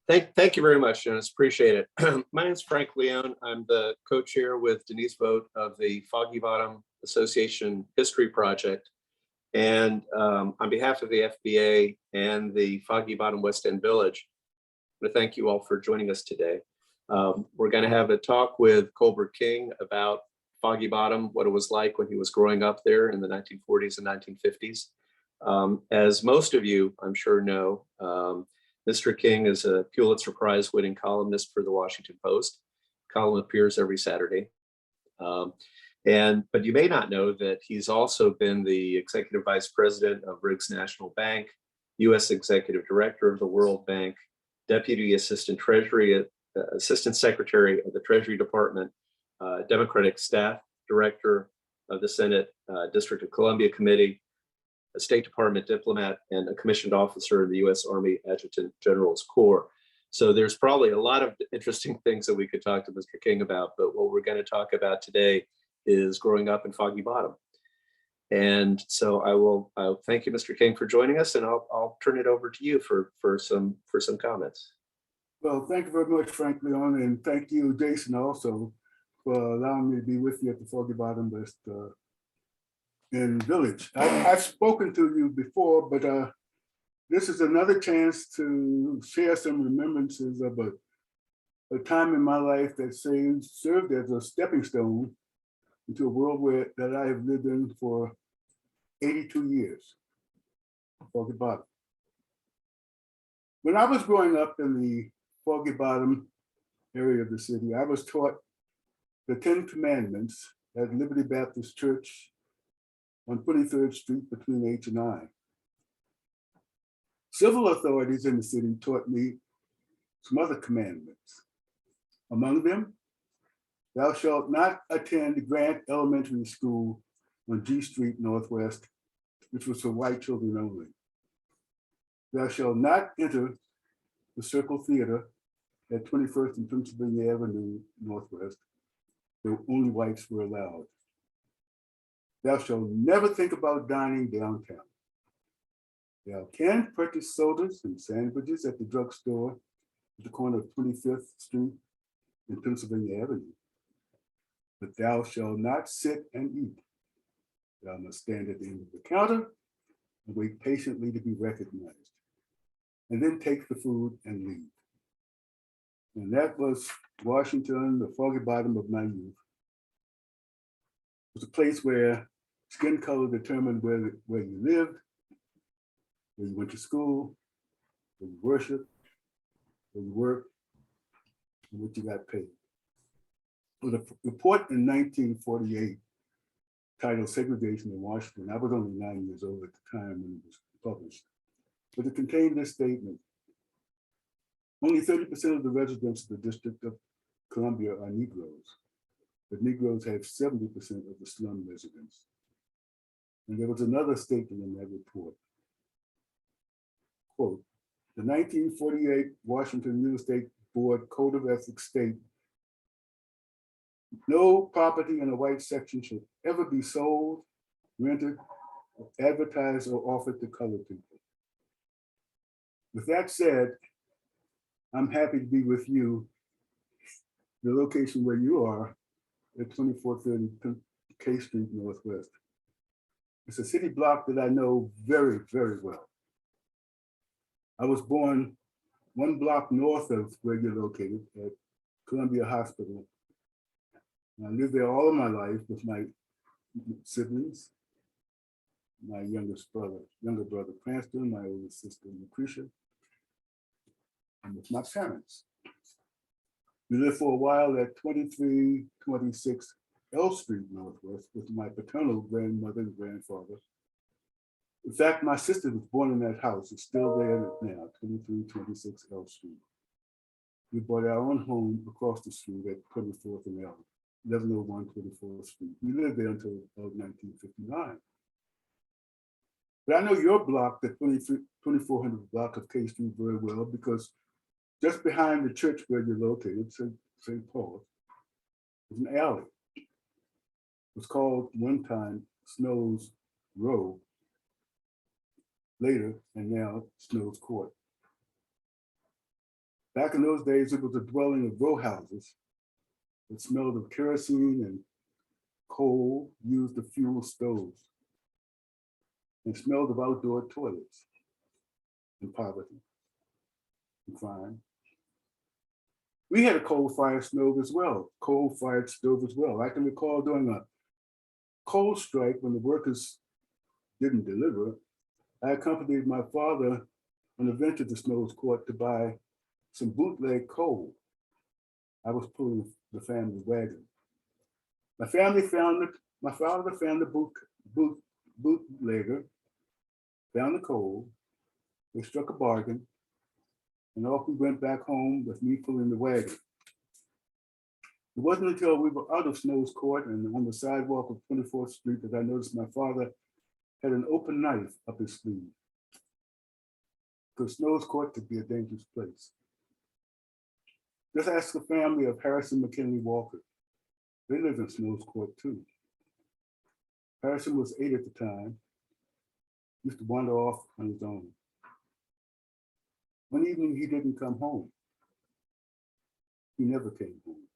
Thank you very much, Dennis. Appreciate it. My name is Frank Leone. I'm the co-chair with Denise Vogt of the Foggy Bottom Association History Project. And on behalf of the FBA and the Foggy Bottom West End Village, I want to thank you all for joining us today. We're going to have a talk with Colbert King about Foggy Bottom, what it was like when he was growing up there in the 1940s and 1950s. As most of you, I'm sure, know, Mr. King is a Pulitzer Prize winning columnist for the Washington Post. Column appears every Saturday. But you may not know that he's also been the executive vice president of Riggs National Bank, U.S. executive director of the World Bank, deputy assistant secretary of the Treasury Department, Democratic staff director of the Senate District of Columbia Committee, a State Department diplomat, and a commissioned officer in the U.S. Army Adjutant General's Corps. So there's probably a lot of interesting things that we could talk to Mr. King about, but what we're going to talk about today is growing up in Foggy Bottom. And so I'll thank you, Mr. King, for joining us, and I'll turn it over to you for some comments. Well, thank you very much, Frank Leone, and thank you, Jason, also for allowing me to be with you at the Foggy Bottom West in Village. I've spoken to you before, but this is another chance to share some remembrances of a time in my life that served as a stepping stone into a world that I have lived in for 82 years, Foggy Bottom. When I was growing up in the Foggy Bottom area of the city, I was taught the 10 Commandments at Liberty Baptist Church on 23rd Street between H and I. Civil authorities in the city taught me some other commandments. Among them, thou shalt not attend Grant Elementary School on G Street Northwest, which was for white children only. Thou shalt not enter the Circle Theater at 21st and Pennsylvania Avenue Northwest, where only whites were allowed. Thou shalt never think about dining downtown. Thou canst purchase sodas and sandwiches at the drugstore at the corner of 25th Street and Pennsylvania Avenue. But thou shalt not sit and eat. Thou must stand at the end of the counter and wait patiently to be recognized, and then take the food and leave. And that was Washington, the Foggy Bottom of my youth. It was a place where skin color determined where you lived, where you went to school, where you worshiped, where you worked, and what you got paid. With a report in 1948 titled Segregation in Washington, I was only 9 years old at the time when it was published, but it contained this statement: only 30% of the residents of the District of Columbia are Negroes, but Negroes have 70% of the slum residents. And there was another statement in that report. Quote, the 1948 Washington Real Estate Board Code of Ethics state, no property in a white section should ever be sold, rented, advertised, or offered to colored people. With that said, I'm happy to be with you, the location where you are at 2430 K Street Northwest. It's a city block that I know very, very well. I was born one block north of where you're located at Columbia Hospital. I lived there all of my life with my siblings, my younger brother Cranston, my older sister Lucretia, and with my parents. We lived for a while at 2326 L Street Northwest with my paternal grandmother and grandfather. In fact, my sister was born in that house. It's still there now, 2326 L Street. We bought our own home across the street at 24th and L, 1101 24th Street. We lived there until 1959. But I know your block, the 2400 block of K Street, very well, because just behind the church where you're located, St. Paul, is an alley. It was called one time Snow's Row, later, and now Snow's Court. Back in those days, it was a dwelling of row houses. It smelled of kerosene and coal used to fuel stoves, and smelled of outdoor toilets and poverty and crime. We had a coal-fired stove as well, I can recall during a coal strike when the workers didn't deliver, I accompanied my father on a venture to Snow's Court to buy some bootleg coal. I was pulling the family wagon. My father found the bootlegger, found the coal, they struck a bargain, and off we went back home with me pulling the wagon. It wasn't until we were out of Snow's Court and on the sidewalk of 24th Street that I noticed my father had an open knife up his sleeve. Because Snow's Court could be a dangerous place. Just ask the family of Harrison McKinley Walker. They lived in Snow's Court too. Harrison was 8 at the time, used to wander off on his own. One evening he didn't come home. He never came home.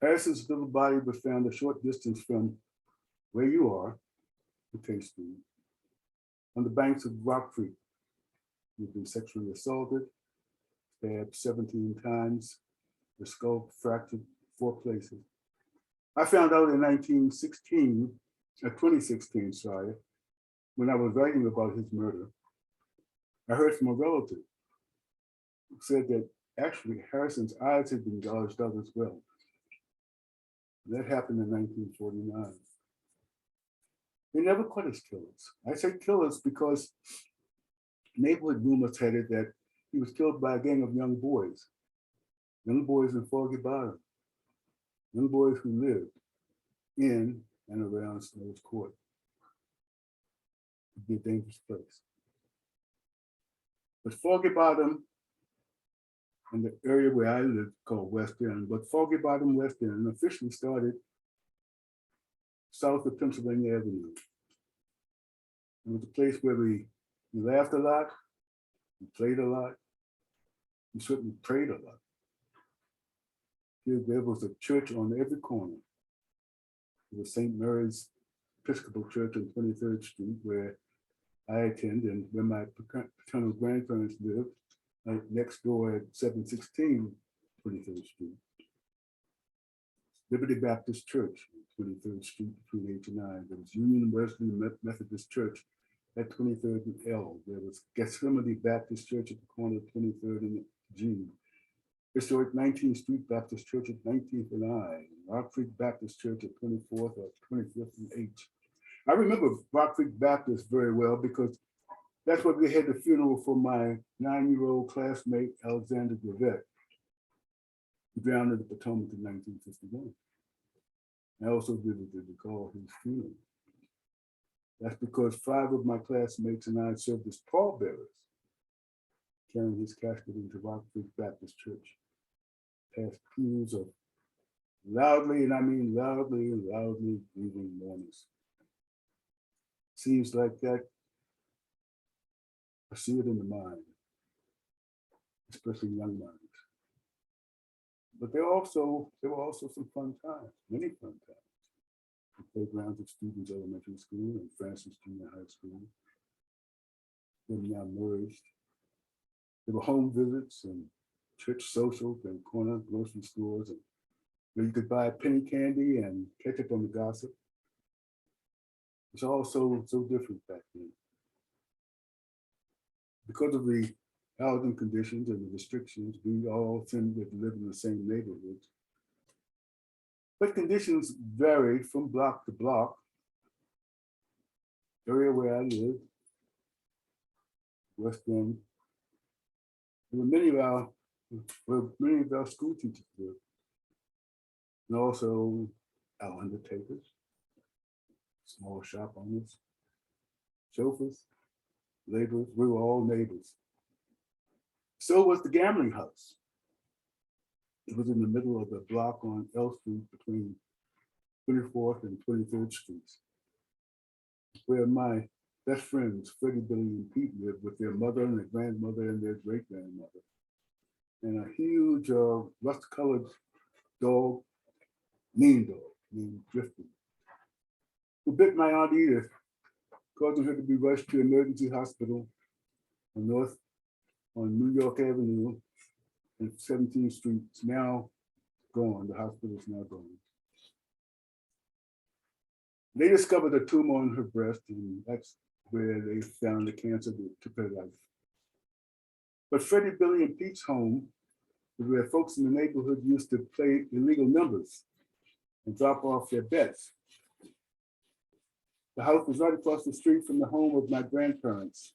Harrison's little body was found a short distance from where you are, the K Street, on the banks of Rock Creek. He'd been sexually assaulted, stabbed 17 times, the skull fractured 4 places. I found out in 2016, when I was writing about his murder, I heard from a relative who said that actually Harrison's eyes had been gouged out as well. That happened in 1949. They never caught his killers. I say killers because neighborhood rumors had it that he was killed by a gang of young boys in Foggy Bottom, young boys who lived in and around Snow's Court. It'd be a dangerous place. But Foggy Bottom and the area where I lived called West End, but Foggy Bottom West End officially started south of Pennsylvania Avenue. It was a place where we laughed a lot, we played a lot, we certainly prayed a lot. There was a church on every corner. There was St. Mary's Episcopal Church on 23rd Street where I attended and where my paternal grandparents lived, next door at 716 23rd Street. Liberty Baptist Church, 23rd Street between 8 and 9. There was Union Wesley Methodist Church at 23rd and L. There was Gethsemane Baptist Church at the corner of 23rd and G. Historic 19th Street Baptist Church at 19th and I. Rock Creek Baptist Church at 24th or 25th and H. I remember Rock Creek Baptist very well because that's where we had the funeral for my 9-year-old classmate, Alexander Gravett, who drowned in the Potomac in 1951. I also vividly recall his funeral. That's because 5 of my classmates and I served as pallbearers, carrying his casket into Rock Creek Baptist Church, past pews of loudly, and I mean loudly, grieving mourners. Seems like that, I see it in the mind, especially young minds. But there were also some fun times, many fun times. The playgrounds of Stevens Elementary School and Francis Junior High School. Then now merged. There were home visits and church socials and corner grocery stores, and where you could buy penny candy and catch up on the gossip. It's all so different back then. Because of the housing conditions and the restrictions, we all tended to live in the same neighborhoods. But conditions varied from block to block. The area where I lived, West End, where many of our school teachers lived, and also our undertakers, small shop owners, chauffeurs, laborers. We were all neighbors. So was the gambling house. It was in the middle of the block on L Street between 24th and 23rd Streets, where my best friends, Freddie, Billy, and Pete lived with their mother and their grandmother and their great-grandmother. and a huge rust-colored dog, mean dog, named Drifting, who bit my Aunt Edith, causing her to be rushed to emergency hospital on New York Avenue and 17th Street. It's now gone. The hospital is now gone. They discovered a tumor on her breast, and that's where they found the cancer that took her life. But Freddie, Billy, and Pete's home was where folks in the neighborhood used to play illegal numbers and drop off their bets. The house was right across the street from the home of my grandparents.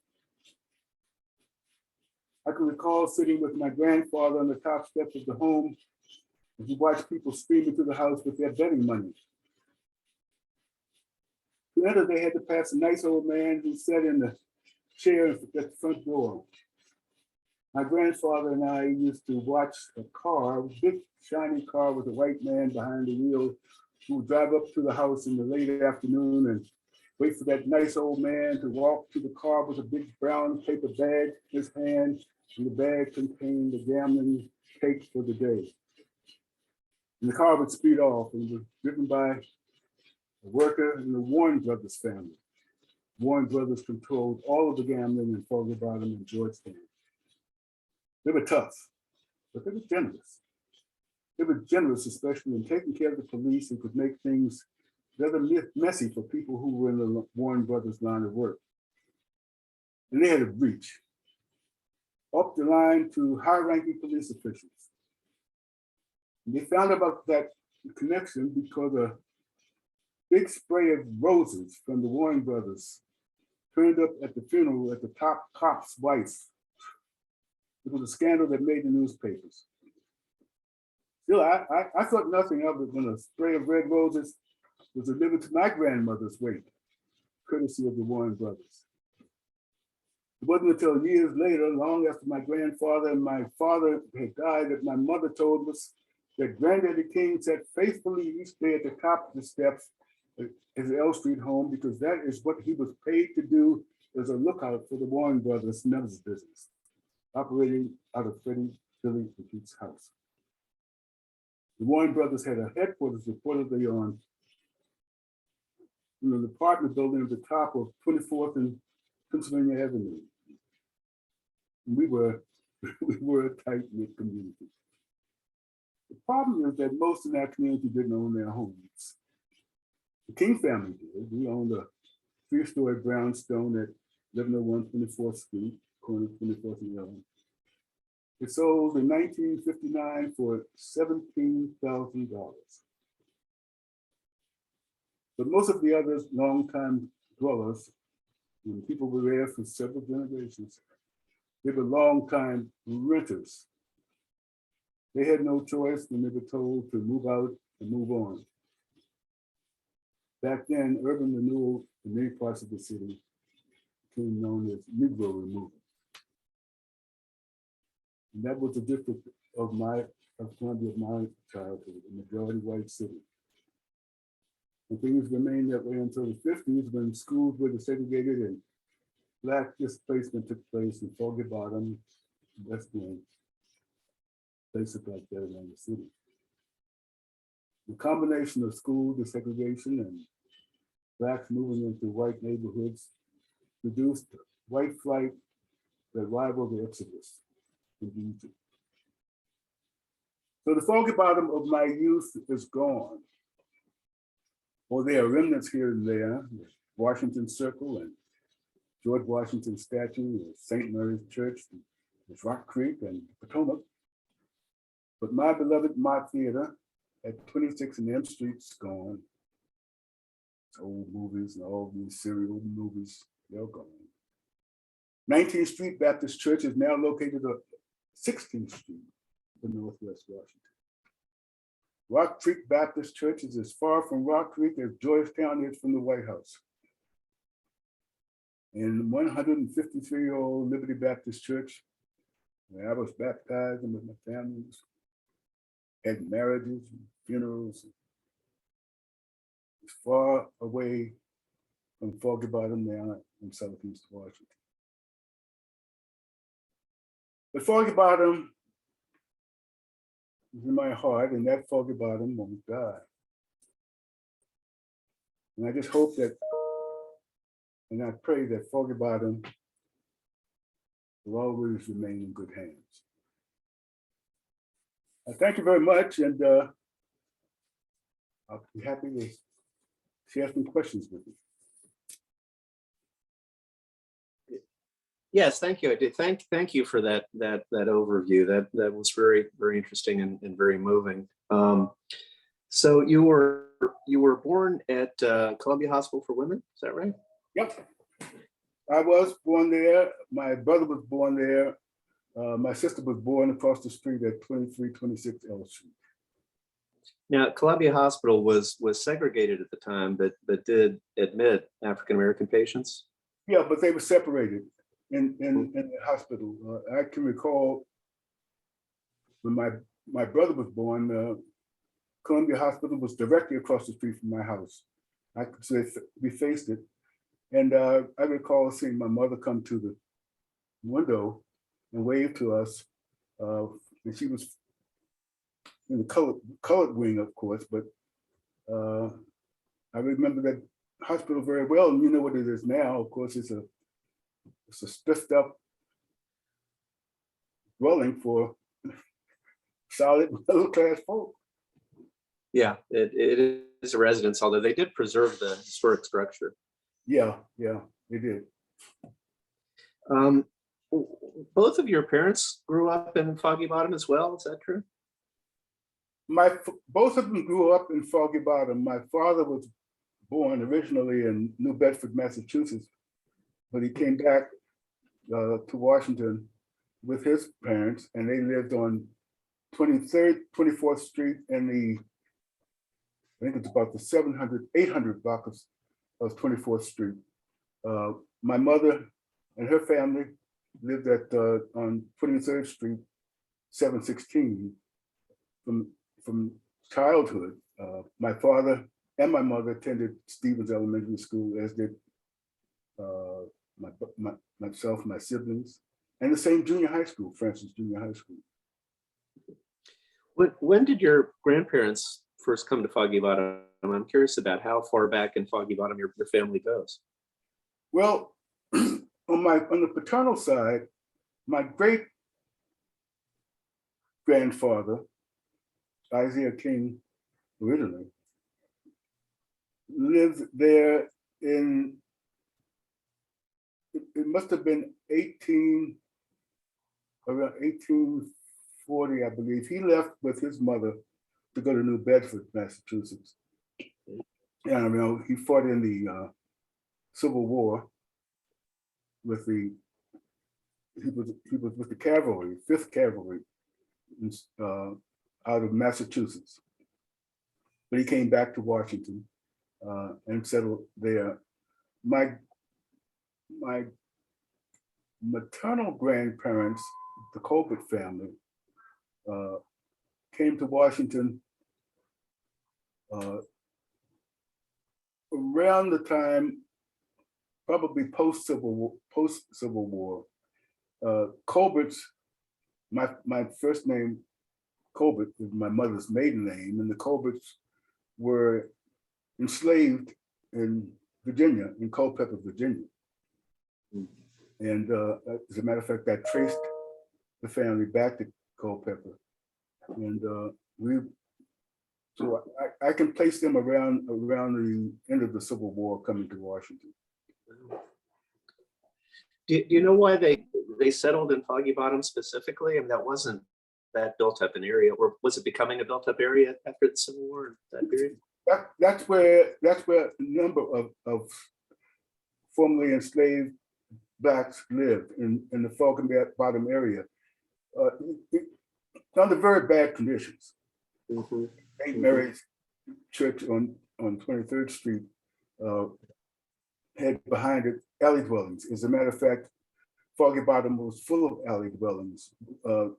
I can recall sitting with my grandfather on the top steps of the home as he watched people stream into the house with their betting money. To enter, they had to pass a nice old man who sat in the chair at the front door. My grandfather and I used to watch a car, a big shiny car with a white man behind the wheel, who would drive up to the house in the late afternoon and wait for that nice old man to walk to the car with a big brown paper bag in his hand, and the bag contained the gambling take for the day. And the car would speed off and was driven by a worker in the Warren Brothers family. Warren Brothers controlled all of the gambling in Foggy Bottom and Georgetown. They were tough, but they were generous. They were generous, especially in taking care of the police, and could make things rather messy for people who were in the Warren Brothers line of work. And they had a reach up the line to high-ranking police officials. And they found about that connection because a big spray of roses from the Warren Brothers turned up at the funeral at the top cop's wife. It was a scandal that made the newspapers. Still, I thought nothing of it when a spray of red roses was delivered to my grandmother's wake, courtesy of the Warren Brothers. It wasn't until years later, long after my grandfather and my father had died, that my mother told us that Granddaddy King sat faithfully each day at the top of the steps at his L Street home, because that is what he was paid to do as a lookout for the Warren Brothers numbers business, operating out of Freddie, Billy, and Pete's house. The Warren Brothers had a headquarters reportedly on an apartment building at the top of 24th and Pennsylvania Avenue. And we were a tight-knit community. The problem is that most in that community didn't own their homes. The King family did. We owned a 3-story brownstone at 1101 24th Street, corner of 24th and 11. It sold in 1959 for $17,000. But most of the others, longtime dwellers, and people were there for several generations, they were longtime renters. They had no choice when they were told to move out and move on. Back then, urban renewal in many parts of the city became known as Negro removal. And that was the district of Columbia of my childhood, a majority white city. And things remained that way until the 50s, when schools were desegregated and Black displacement took place in Foggy Bottom, West End, places like that around the city. The combination of school desegregation and Blacks moving into white neighborhoods produced white flight that rivaled the exodus in Egypt. So the Foggy Bottom of my youth is gone. Well, there are remnants here and there, Washington Circle and George Washington statue, St. Mary's Church, there's Rock Creek and Potomac. But my beloved Mott Theater at 26 and M Street's gone. It's old movies and all these serial movies, they're gone. 19th Street Baptist Church is now located on 16th Street in Northwest Washington. Rock Creek Baptist Church is as far from Rock Creek as Georgetown is from the White House. And 153-year-old Liberty Baptist Church, where I was baptized and with my family, had marriages and funerals. It's far away from Foggy Bottom now in Southeast Washington. But Foggy Bottom is in my heart, and that Foggy Bottom won't die. And I just hope that, and I pray that Foggy Bottom will always remain in good hands. Thank you very much, and I'll be happy to share some questions with you. Yes, thank you. I did. Thank you for that overview. That was very interesting and very moving. So you were born at Columbia Hospital for Women. Is that right? Yep, I was born there. My brother was born there. My sister was born across the street at 2326 L Street. Now, Columbia Hospital was segregated at the time, but did admit African American patients. Yeah, but they were separated in the hospital. I can recall when my brother was born, Columbia Hospital was directly across the street from my house. I could say we faced it. And I recall seeing my mother come to the window and wave to us. And she was in the colored wing, of course, but I remember that hospital very well. And you know what it is now. Of course, it's a spiffed up dwelling for solid middle class folk. Yeah, it is a residence, although they did preserve the historic structure. Yeah, they did. Both of your parents grew up in Foggy Bottom as well. Is that true? Both of them grew up in Foggy Bottom. My father was born originally in New Bedford, Massachusetts, but he came back to Washington with his parents, and they lived on 24th Street in I think it's about the 800 block of 24th Street. My mother and her family lived on 23rd Street, 716. From childhood, my father and my mother attended Stevens Elementary School, as did myself, my siblings, and the same junior high school, Francis Junior High School. When did your grandparents first come to Foggy Bottom? I'm curious about how far back in Foggy Bottom your family goes. Well, on the paternal side, my great grandfather, Isaiah King, originally lived there in, it must have been around 1840, I believe. He left with his mother to go to New Bedford, Massachusetts. And he fought in the Civil War with he was with the cavalry, 5th Cavalry, out of Massachusetts. But he came back to Washington and settled there. My maternal grandparents, the Colbert family, came to Washington around the time, probably post-Civil War. Colbert's, my first name, Colbert, is my mother's maiden name, and the Colberts were enslaved in Virginia, in Culpeper, Virginia. And as a matter of fact, I traced the family back to Culpeper. And so I can place them around the end of the Civil War coming to Washington. Do you know why they settled in Foggy Bottom specifically? I mean, that wasn't that built up an area, or was it becoming a built up area after the Civil War, that period? That's where a number of formerly enslaved Blacks lived in the Foggy Bottom area, under very bad conditions. Mm-hmm. St. Mary's Church on 23rd Street had behind it alley dwellings. As a matter of fact, Foggy Bottom was full of alley dwellings.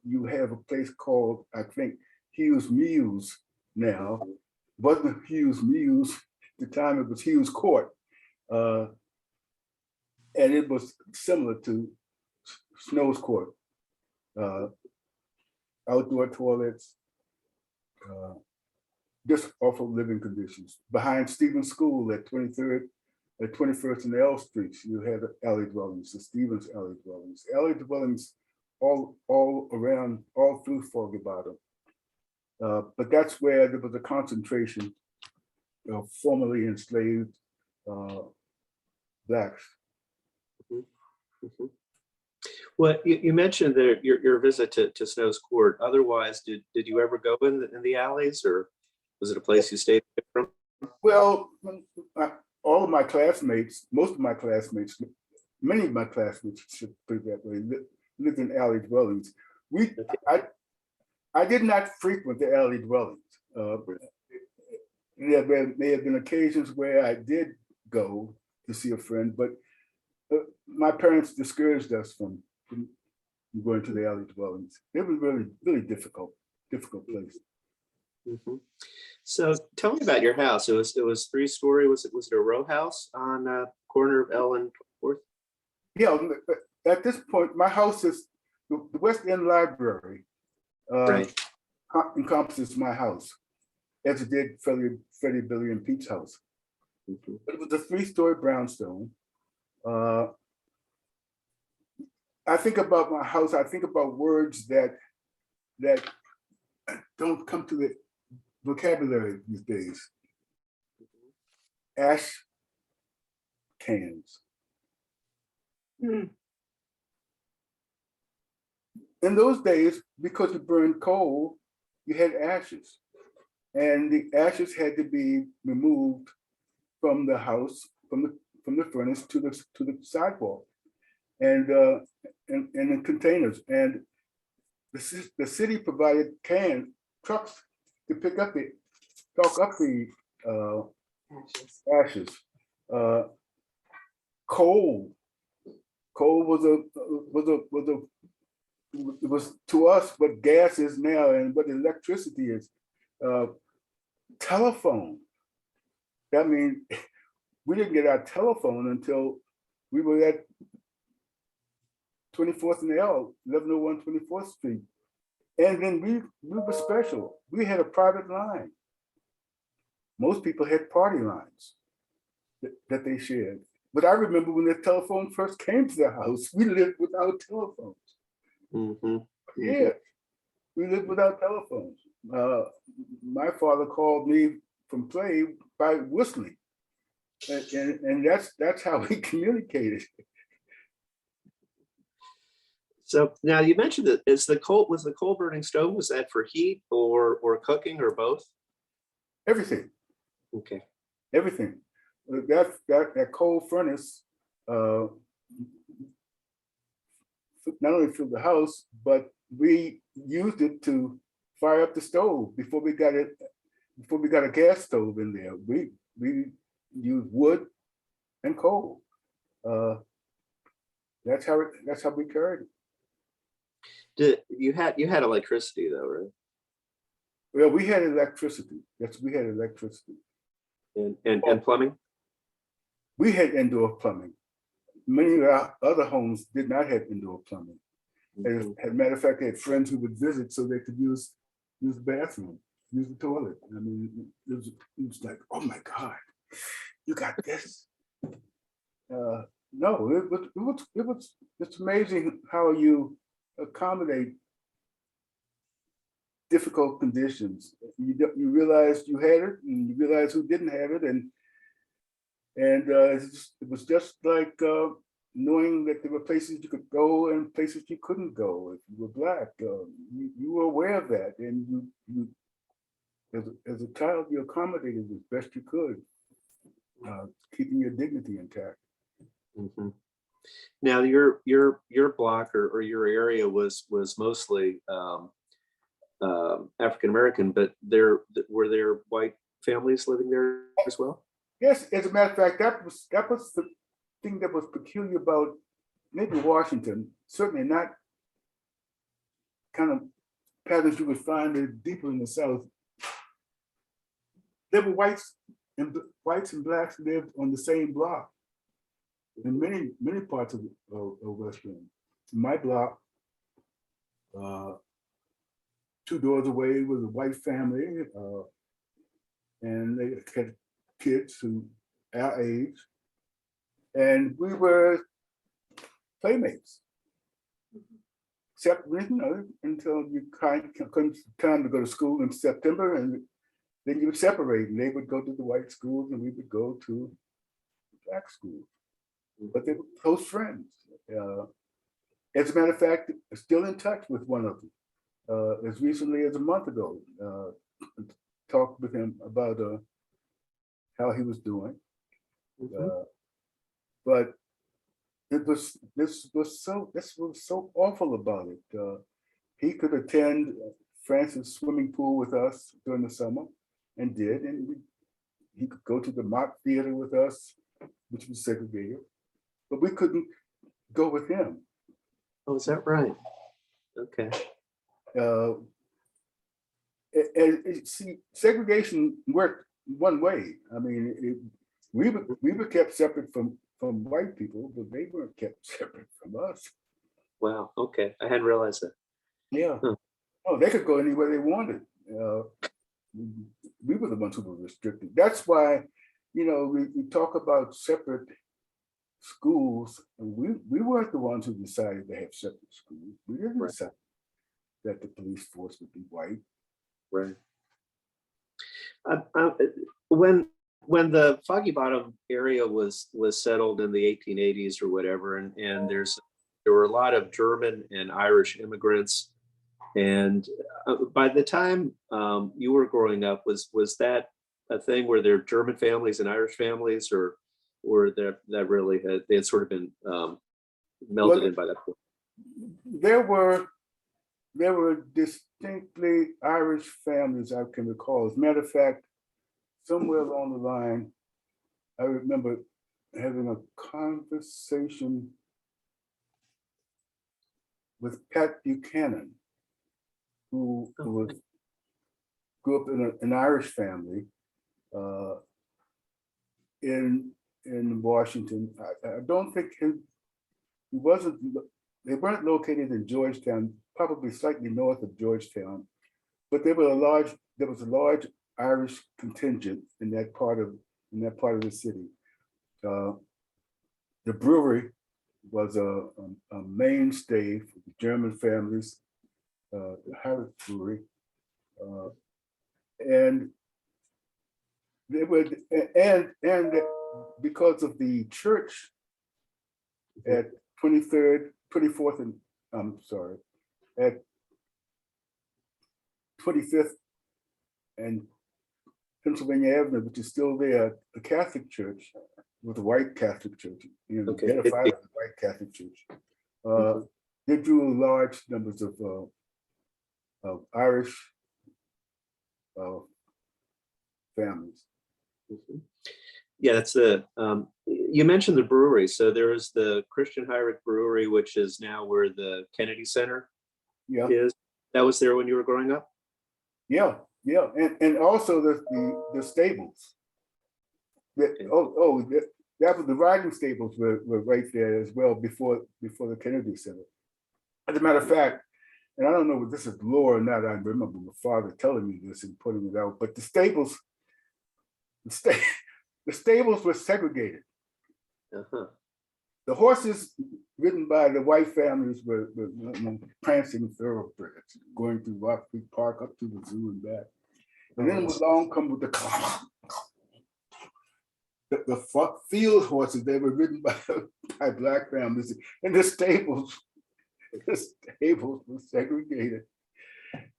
You have a place called, I think, Hughes Mills now. It wasn't Hughes Mills at the time, it was Hughes Court. And it was similar to Snow's Court. Outdoor toilets, just awful living conditions. Behind Stevens School at 23rd, at 21st and L Streets, you had alley dwellings, the Stevens alley dwellings all around, all through Foggy Bottom. But that's where there was a concentration of formerly enslaved Blacks. Mm-hmm. Mm-hmm. Well, you mentioned that your visit to Snow's Court. Otherwise, did you ever go in the alleys, or was it a place you stayed from? Well, all of my classmates, most of my classmates, many of my classmates, should put it that way, lived in alley dwellings. I did not frequent the alley dwellings. There may have been occasions where I did go to see a friend, but my parents discouraged us from going to the alley dwellings. It was really difficult place. Mm-hmm. So tell me about your house. It was 3-story. Was it a row house on corner of L and 4th? Yeah, at this point, my house is the West End Library. Right. Encompasses my house, as it did Freddie, Billy, and Pete's house. Mm-hmm. But it was a 3-story brownstone. I think about my house, I think about words that don't come to the vocabulary these days. Ash cans. Mm. In those days, because you burned coal, you had ashes. And the ashes had to be removed from the house, from the furnace to the sidewalk, and in containers. And the city provided trucks to pick up the ashes. Coal was to us what gas is now and what electricity is. Telephone. That means we didn't get our telephone until we were at 24th and L, 1101 24th Street. And then we were special. We had a private line. Most people had party lines that they shared. But I remember when the telephone first came to the house, we lived without telephones. Mm-hmm. Yeah, we lived without telephones. My father called me from play by whistling. And that's how we communicated. So now you mentioned that was the coal burning stove, was that for heat or cooking or both? Everything. Okay. Everything. That coal furnace not only filled the house, but we used it to fire up the stove before we got a gas stove in there. We used wood and coal. That's how we carried it. You had electricity though, right? Well, we had electricity. Yes, we had electricity. And plumbing? We had indoor plumbing. Many of our other homes did not have indoor plumbing. Mm-hmm. As a matter of fact, they had friends who would visit so they could use the bathroom, use the toilet. I mean, it was like, oh my God, you got this. No, it's amazing how you accommodate difficult conditions. You realize you had it, and you realize who didn't have it, and it was just like knowing that there were places you could go and places you couldn't go. If you were Black, you were aware of that, and you as a child, you accommodated as best you could, keeping your dignity intact. Mm-hmm. Now your block or your area was mostly African American, but were there white families living there as well? Yes, as a matter of fact, that was the thing that was peculiar about maybe Washington. Certainly not kind of patterns you would find deeper in the South. There were whites and Blacks lived on the same block in many parts of West End. My block, 2 doors away was a white family, and they had kids who our age, and we were playmates. Except, until you come time to go to school in September, and then you would separate, and they would go to the white schools, and we would go to black schools. But they were close friends. As a matter of fact, still in touch with one of them. As recently as a month ago, talked with him about how he was doing. But this was so awful about it. He could attend Francis swimming pool with us during the summer, and did, and he could go to the mock theater with us, which was segregated, but we couldn't go with him. Oh, is that right? Okay. See, segregation worked one way. I mean, we were kept separate from white people, but they weren't kept separate from us. Wow. Okay. I hadn't realized that. Yeah. Huh. Oh, they could go anywhere they wanted. We were the ones who were restricted. That's why, we talk about separate schools. We weren't the ones who decided to have separate schools. We didn't decide that the police force would be white. Right. When the Foggy Bottom area was settled in the 1880s or whatever, and there were a lot of German and Irish immigrants, and by the time you were growing up, was that a thing where there were German families and Irish families, or that really had sort of been melted in by that point? There were distinctly Irish families I can recall. As a matter of fact, somewhere along the line, I remember having a conversation with Pat Buchanan, who grew up in an Irish family in Washington. I don't think they weren't located in Georgetown, probably slightly north of Georgetown, but there was a large Irish contingent in that part of the city. The brewery was a mainstay for the German families, the Harris Brewery, and they were, and because of the church at 24th and at 25th and Pennsylvania Avenue, which is still there, the Catholic Church, with the white Catholic Church, identified as the white Catholic Church. They drew large numbers of Irish families. Yeah, that's you mentioned the brewery. So there was the Christian Heinrich Brewery, which is now where the Kennedy Center is. That was there when you were growing up? Yeah, and also the stables. That was the riding stables were right there as well before the Kennedy Center. As a matter of fact, and I don't know if this is lore or not, I remember my father telling me this and putting it out, but the stables were segregated. The horses ridden by the white families were prancing thoroughbreds, going through Rock Creek Park up to the zoo and back. And then along come with the field horses. They were ridden by black families, and the stables were segregated.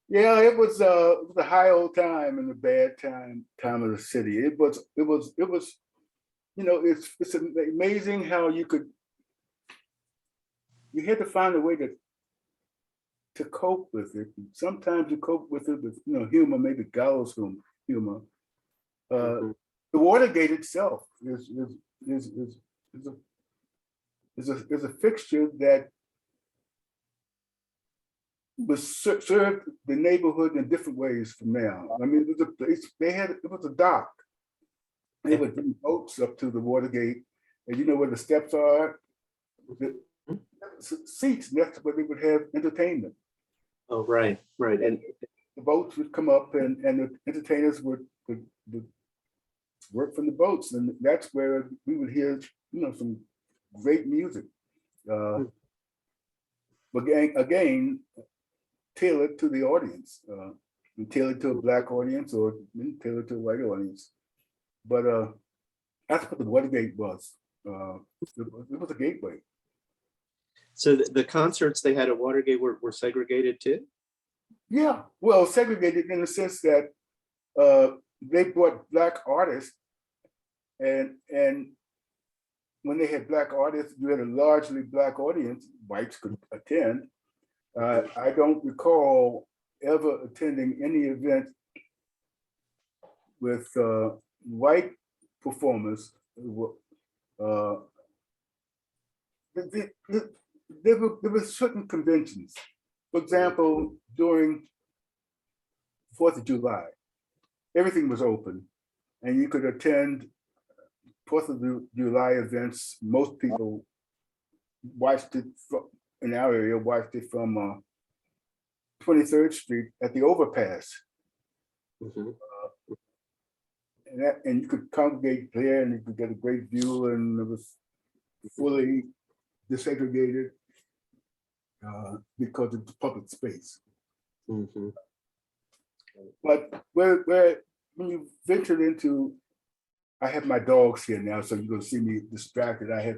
Yeah, it was a high old time and a bad time of the city. It was. It's amazing how you had to find a way to cope with it. Sometimes you cope with it with humor, maybe gallows humor. The Watergate itself is a fixture that was served the neighborhood in different ways from now. I mean, it was a dock. They would bring boats up to the Watergate, and you know where the steps are? The seats, and that's where they would have entertainment. Oh, right. And boats would come up and the entertainers would work from the boats, and that's where we would hear, some great music. But again, tailored to the audience, tailored to a Black audience or tailored to a white audience. But that's what the Watergate was. It was a gateway. So the concerts they had at Watergate were segregated too? Yeah, well, segregated in the sense that they brought Black artists, and when they had Black artists, you had a largely Black audience. Whites could attend. I don't recall ever attending any event with white performers. There were certain conventions. For example, during 4th of July, everything was open and you could attend 4th of July events. Most people watched it in our area, watched it from 23rd Street at the overpass. And you could congregate there and you could get a great view, and it was fully desegregated because it's public space. But when you ventured into, I have my dogs here now, so you're gonna see me distracted. I have,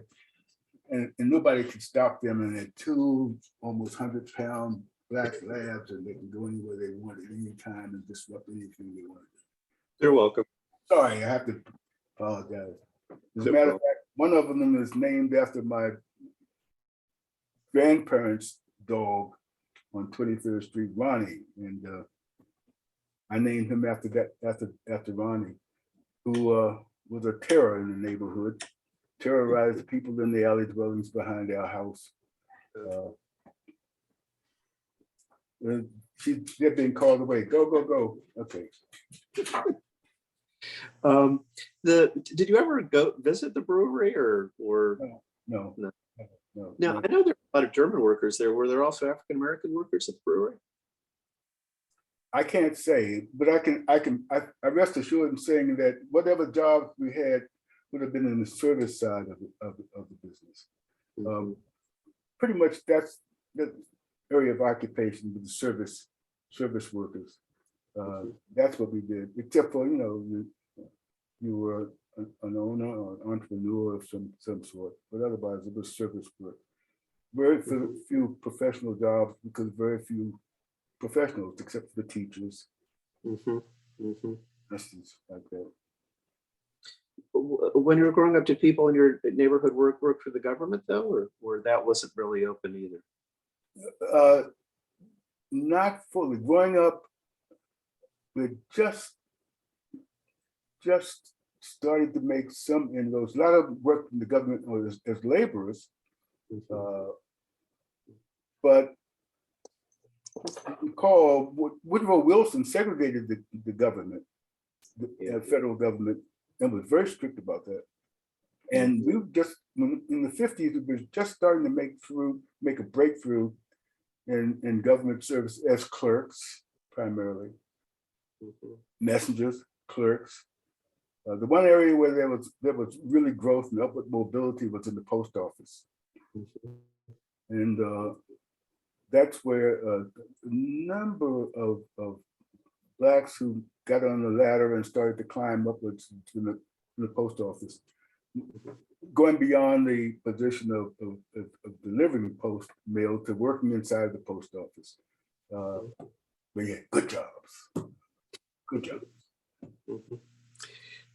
and nobody can stop them, and they're two almost 100-pound Black labs, and they can go anywhere they want at any time and disrupt anything they want. You're welcome. Sorry, I have to apologize. As a matter of fact, one of them is named after my grandparents' dog on 23rd Street, Ronnie, and I named him after Ronnie, who was a terror in the neighborhood, terrorized people in the alley dwellings behind our house. They're being called away. Go, go, go. Okay. Did you ever go visit the brewery or No. Now I know there are a lot of German workers there. Were there also African American workers at the brewery? I can't say, but I rest assured in saying that whatever jobs we had would have been in the service side of the business. Pretty much that's the area of occupation with the service workers. That's what we did, except for, you were an owner or an entrepreneur of some sort, but otherwise it was service work. Very few professional jobs, because very few professionals, except for the teachers. Lessons like that. When you were growing up, did people in your neighborhood work for the government though, or that wasn't really open either? Not fully. Growing up, we just started to make some inroads. A lot of work in the government as laborers, but recall Woodrow Wilson segregated the government, the federal government, and was very strict about that. And we were just in the 50s, we were just starting to make a breakthrough in government service as clerks, primarily, messengers, clerks. The one area where there was really growth and upward mobility was in the post office. And that's where a number of Blacks who got on the ladder and started to climb upwards to the post office, going beyond the position of delivering post mail to working inside the post office. We had good jobs.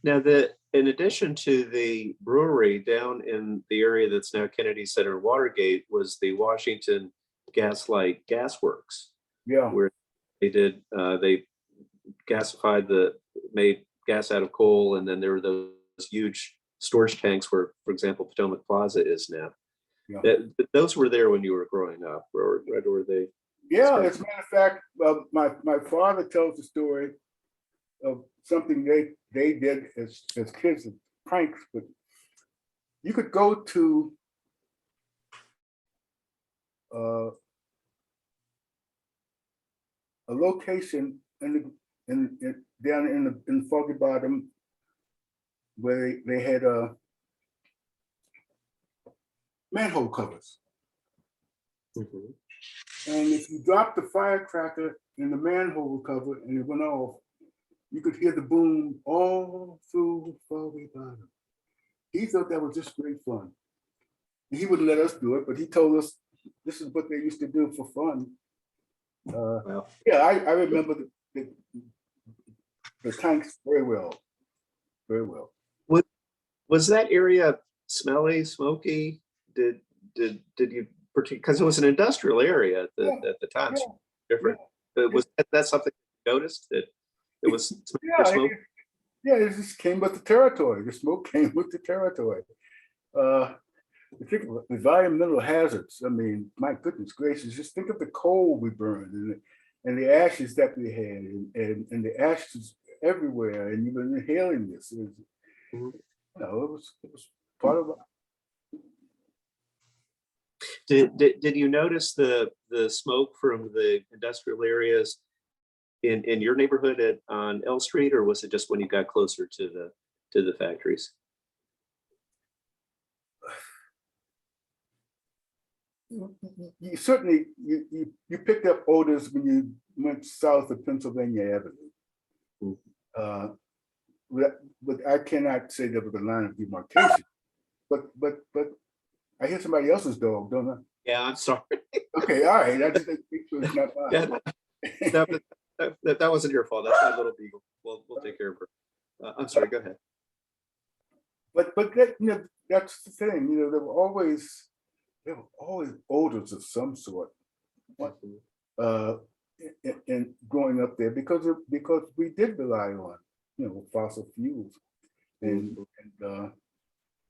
Now, in addition to the brewery, down in the area that's now Kennedy Center, Watergate, was the Washington Gaslight Gas Works. Yeah. Where they gasified made gas out of coal, and then there were those huge storage tanks where, for example, Potomac Plaza is now. Yeah. Those were there when you were growing up, or were they? Yeah, as a matter of fact, my father tells the story of something they did as kids, pranks, but you could go to a location down in Foggy Bottom where they had manhole covers. Mhm. And if you dropped the firecracker in the manhole cover and it went off, you could hear the boom all through Foggy Bottom. He thought that was just great fun. He wouldn't let us do it, but he told us this is what they used to do for fun. Wow. Yeah, I remember the tanks very well, very well. Was that area smelly, smoky? Did you, because it was an industrial area at the time, so different. But was that something you noticed, that it was smoke? It just came with the territory. The smoke came with the territory. Think of environmental hazards. I mean, my goodness gracious, just think of the coal we burned and the ashes that we had and the ashes everywhere, and you've been inhaling this. It was, it was part of it. Did you notice the smoke from the industrial areas in your neighborhood on L Street, or was it just when you got closer to the factories? You certainly you picked up odors when you went south of Pennsylvania Avenue. But I cannot say there was a line of demarcation. But I hear somebody else's dog, don't I? Yeah, I'm sorry. Okay, all right. I just make sure it's not mine. Yeah, that wasn't your fault. That's my little beagle. We'll take care of her. I'm sorry. Go ahead. But that, that's the thing. There were always odors of some sort. In growing up there, because we did rely on fossil fuels, and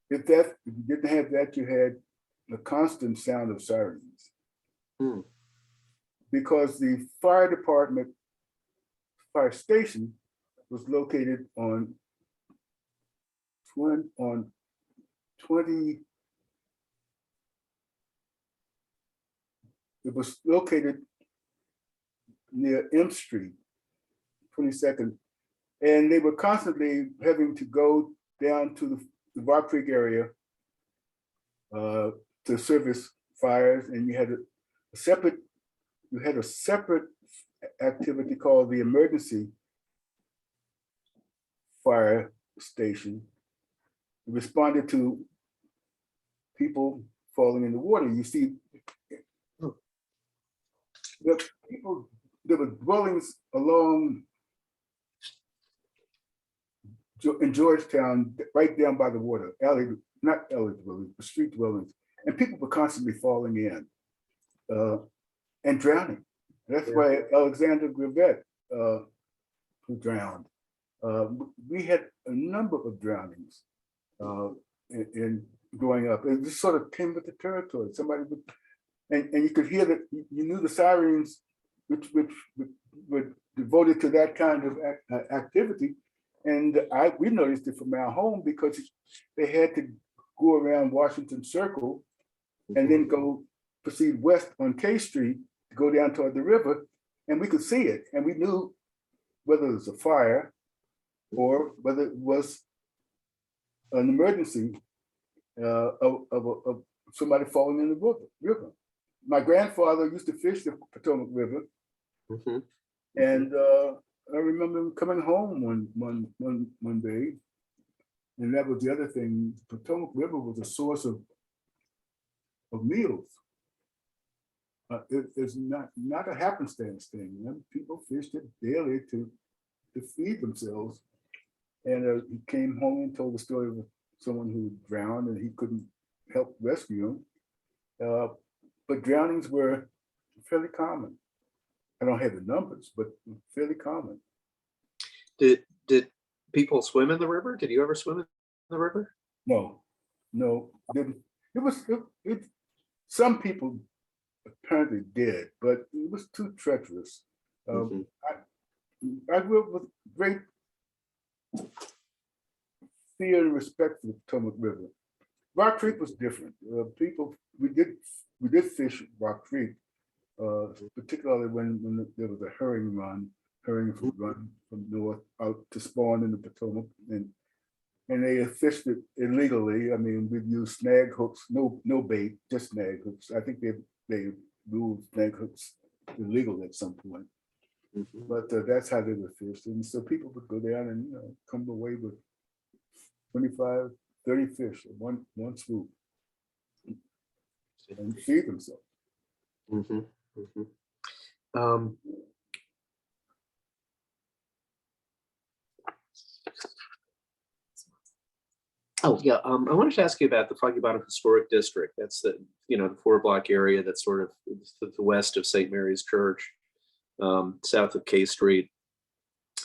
if you didn't have that, you had the constant sound of sirens. Because the fire station was located on 20. It was located near M Street, 22nd, and they were constantly having to go down to the Rock Creek area to service fires, and you had a separate activity called the emergency fire station. It responded to people falling in the water. You see, there were dwellings along in Georgetown, right down by the water, not alley dwellings, but street dwellings, and people were constantly falling in and drowning. That's why Alexander Grivet who drowned. We had a number of drownings in growing up. It just sort of came with the territory. Somebody would, and you could hear that, you knew the sirens, which were devoted to that kind of activity. And we noticed it from our home because they had to go around Washington Circle and then proceed west on K Street to go down toward the river, and we could see it. And we knew whether it was a fire or whether it was an emergency of somebody falling in the river. My grandfather used to fish the Potomac River, and I remember him coming home one day, and that was the other thing. Potomac River was a source of meals. It's not a happenstance thing. People fished it daily to feed themselves. And he came home and told the story of someone who drowned and he couldn't help rescue him. But drownings were fairly common. I don't have the numbers, but fairly common. Did people swim in the river? Did you ever swim in the river? No, didn't. Some people apparently did, but it was too treacherous. I grew up with great fear and respect for the Potomac River. Rock Creek was different. We did fish Rock Creek, particularly when there was a herring run from north out to spawn in the Potomac, and they fished it illegally. I mean, we've used snag hooks, no bait, just snag hooks. I think they ruled snag hooks illegal at some point. But that's how they were fished. And so people would go down and come away with 25, 30 fish in one swoop and feed themselves. Oh yeah, I wanted to ask you about the Foggy Bottom Historic District. That's the the 4-block area that's sort of to the west of St. Mary's Church, south of K Street,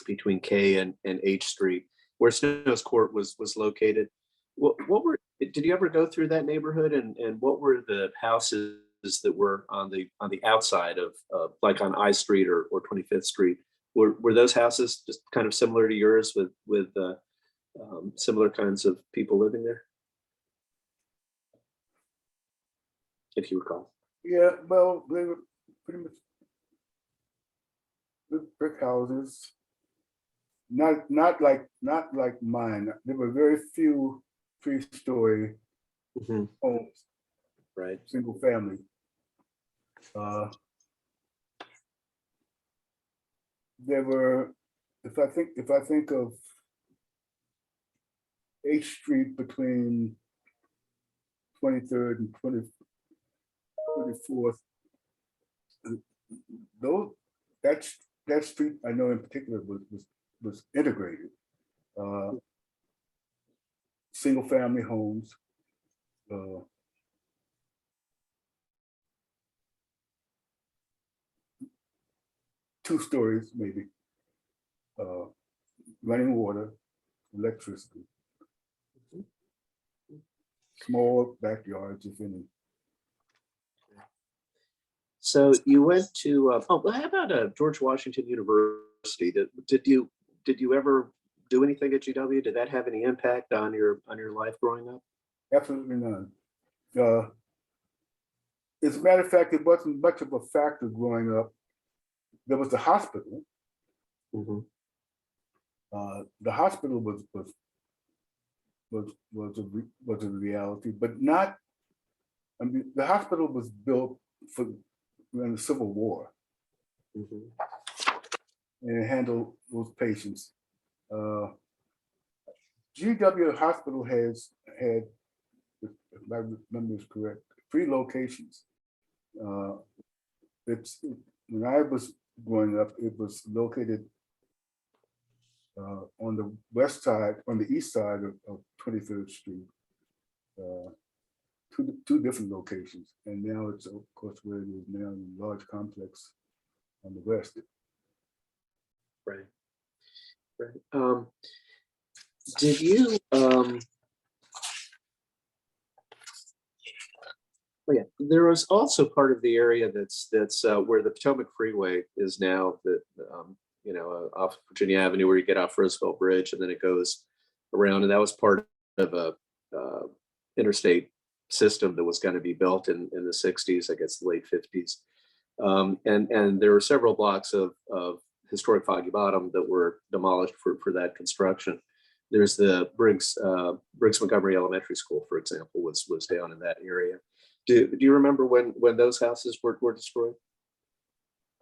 between K and H Street, where Snow's Court was located. Did you ever go through that neighborhood, and what were the houses that were on the outside of like on I Street or 25th Street? Were those houses just kind of similar to yours with similar kinds of people living there, if you recall? Yeah, well, they were pretty much brick houses. Not like mine. There were very few 3-story homes, right? Single family. There were, if I think of H Street between 23rd and 24th, that street I know in particular was integrated. Single family homes. 2 stories maybe. Running water, electricity. Small backyards, if any. So you went to how about George Washington University? Did you ever do anything at GW? Did that have any impact on your life growing up? Absolutely none. As a matter of fact, it wasn't much of a factor growing up. There was the hospital. The hospital was a reality, but not. I mean, the hospital was built during the Civil War, and it handled those patients. GW Hospital had, if my memory is correct, 3 locations. When I was growing up, it was located on the west side, on the east side of 23rd Street. 2 different locations, and now it's of course where it is now, in a large complex on the west. Right. Did you? Yeah, there was also part of the area that's where the Potomac Freeway is now. That off Virginia Avenue, where you get off Roosevelt Bridge, and then it goes around, and that was part of a interstate system that was going to be built in the 60s, I guess the late 50s. And there were several blocks of historic Foggy Bottom that were demolished for that construction. There's the Briggs Montgomery Elementary School, for example, was down in that area. Do you remember when those houses were destroyed?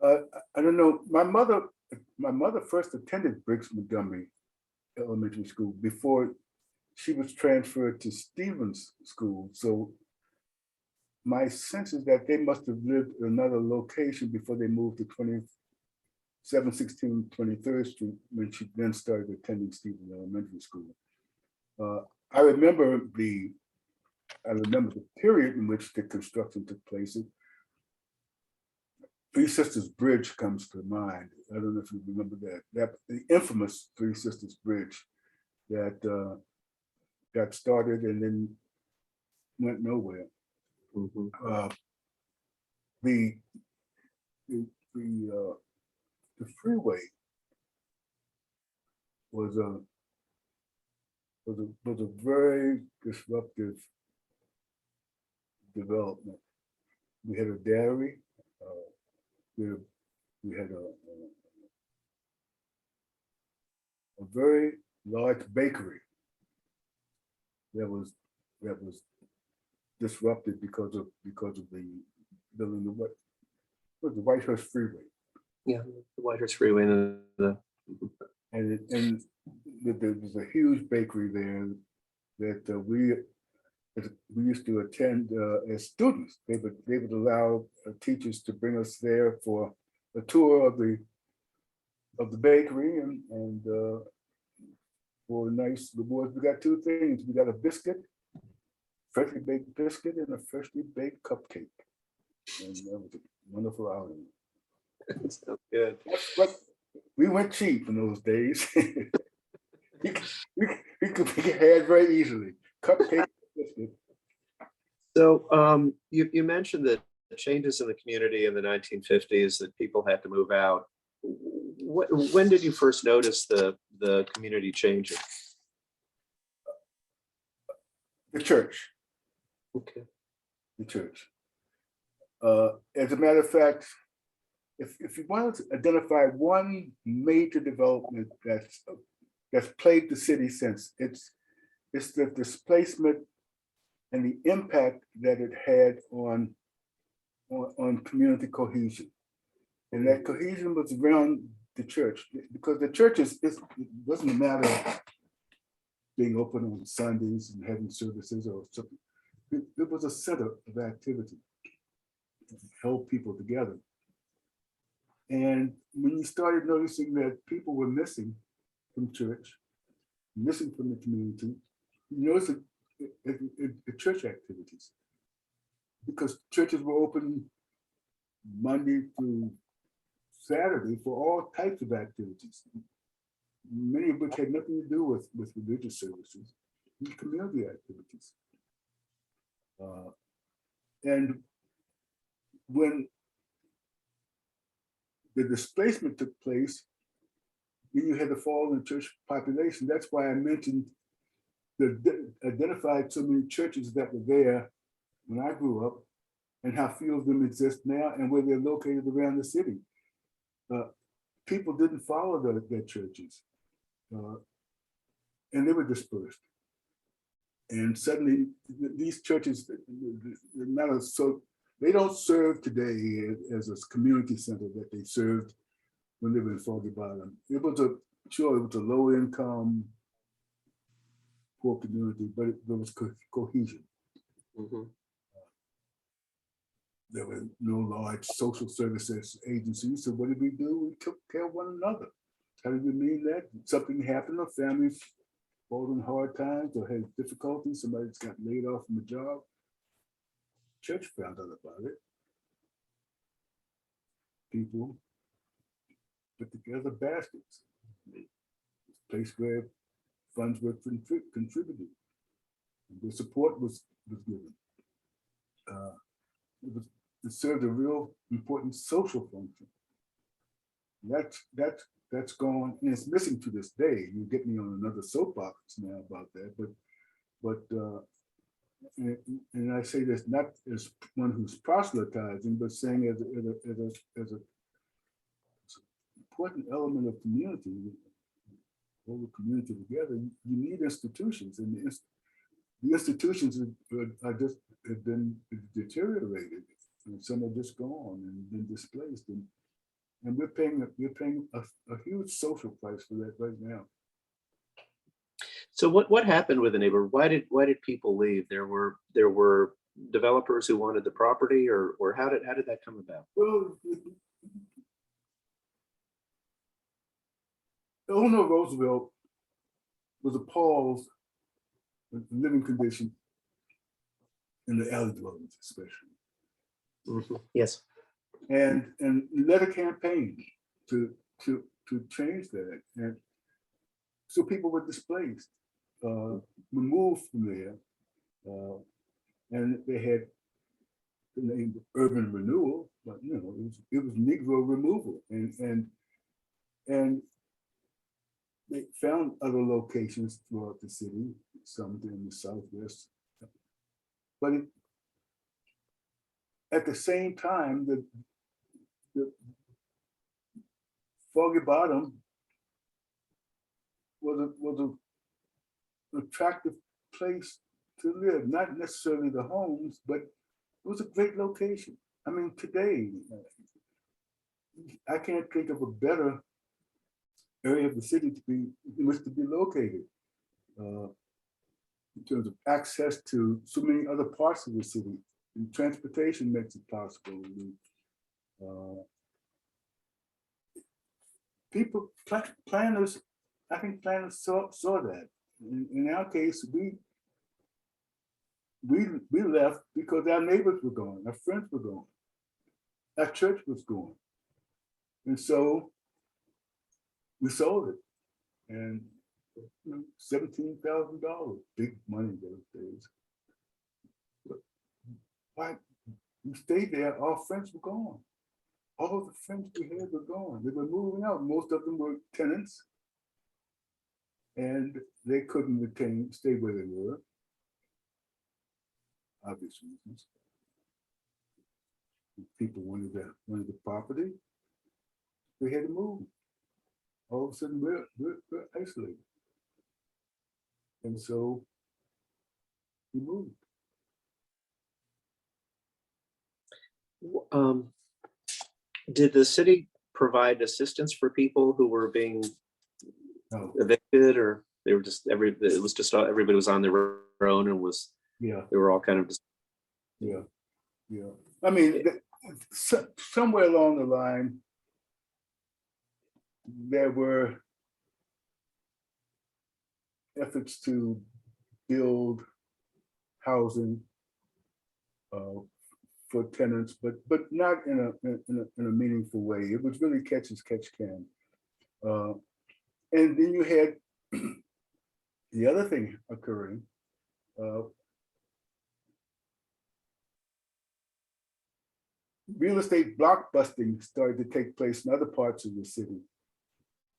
I don't know. My mother first attended Briggs Montgomery Elementary School before she was transferred to Stevens School. So my sense is that they must have lived in another location before they moved to 716 23rd Street, when she then started attending Stevens Elementary School. I remember the period in which the construction took place. Three Sisters Bridge comes to mind. I don't know if you remember that the infamous Three Sisters Bridge that got started and then went nowhere. The freeway was a very disruptive development. We had a dairy, we had a very large bakery that was disrupted because of the building the Whitehurst Freeway. Yeah, the Whitehurst Freeway and And there was a huge bakery there that we used to attend as students. They would allow teachers to bring us there for a tour of the bakery and for nice rewards. We got two things. We got a biscuit, freshly baked biscuit, and a freshly baked cupcake. And that was a wonderful outing. That's so good. But we went cheap in those days. we could be had very easily. Cupcake, biscuit. So you mentioned that the changes in the community in the 1950s, that people had to move out. When did you first notice the community changing? The church. Okay. The church. As a matter of fact, if you want to identify one major development that's plagued the city since, it's the displacement and the impact that it had on community cohesion. And that cohesion was around the church, because the church it doesn't matter being open on Sundays and having services or something. It was a center of activity that held people together. And when you started noticing that people were missing from church, missing from the community, you noticed the church activities, because churches were open Monday through Saturday for all types of activities, many of which had nothing to do with religious services and community activities. And when the displacement took place, then you had the fall in the church population. That's why I mentioned identified so many churches that were there when I grew up, and how few of them exist now, and where they're located around the city. People didn't follow their churches, and they were dispersed. And suddenly, these churches, they don't serve today as a community center that they served when they were in Foggy Bottom. It was a low income, poor community, but there was cohesion. Mm-hmm. There were no large social services agencies. So what did we do? We took care of one another. How did we mean that? Something happened, a family falling in hard times or had difficulties, somebody just got laid off from a job. Church found out about it. People put together baskets. Place where funds were contributed. The support was given. It served a real important social function. That's gone, and it's missing to this day. You get me on another soapbox now about that, but and I say this not as one who's proselytizing, but saying as an important element of community, hold the community together. You need institutions, and the institutions have been deteriorated, and some are just gone and been displaced, and we're paying a huge social price for that right now. So what happened with the neighborhood? Why did people leave? There were developers who wanted the property, or how did that come about? Well, Eleanor Roosevelt was appalled with the living condition in the alley dwellings, especially. Mm-hmm. Yes. And led a campaign to change that. And so people were displaced, removed from there, and they had the name urban renewal, but it was Negro removal, and they found other locations throughout the city, some in the Southwest, but at the same time, the Foggy Bottom was an attractive place to live, not necessarily the homes, but it was a great location. I mean, today, I can't think of a better area of the city in which to be located in terms of access to so many other parts of the city. And transportation makes it possible. People, planners, I think planners saw that. In our case, we left because our neighbors were gone, our friends were gone, our church was gone. And so we sold it. And $17,000, big money those days. But why we stayed there, our friends were gone. All of the friends we had were gone. They were moving out. Most of them were tenants. And they couldn't stay where they were. Obvious reasons. People wanted the property. They had to move. All of a sudden, we're isolated. And so we moved. Did the city provide assistance for people who were being evicted, or they were just everybody was on their own and they were all kind of just I mean, somewhere along the line, there were efforts to build housing for tenants, but not in a meaningful way. It was really catch as catch can. And then you had the other thing occurring. Real estate blockbusting started to take place in other parts of the city,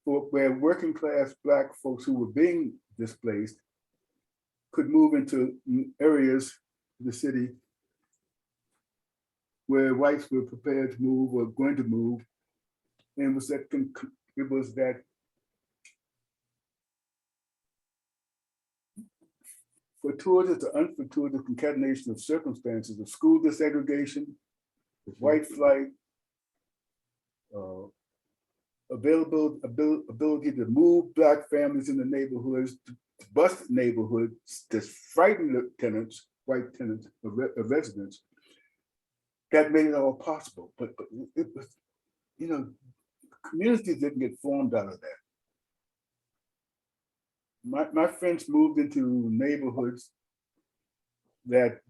where working class Black folks who were being displaced could move into areas of the city where whites were prepared to move or going to move. And it was that fortuitous or unfortuitous concatenation of circumstances of school desegregation, white flight, ability to move Black families in the neighborhoods, to bust neighborhoods, to frighten the tenants, white tenants, residents. That made it all possible. But it was, communities didn't get formed out of that. My friends moved into neighborhoods that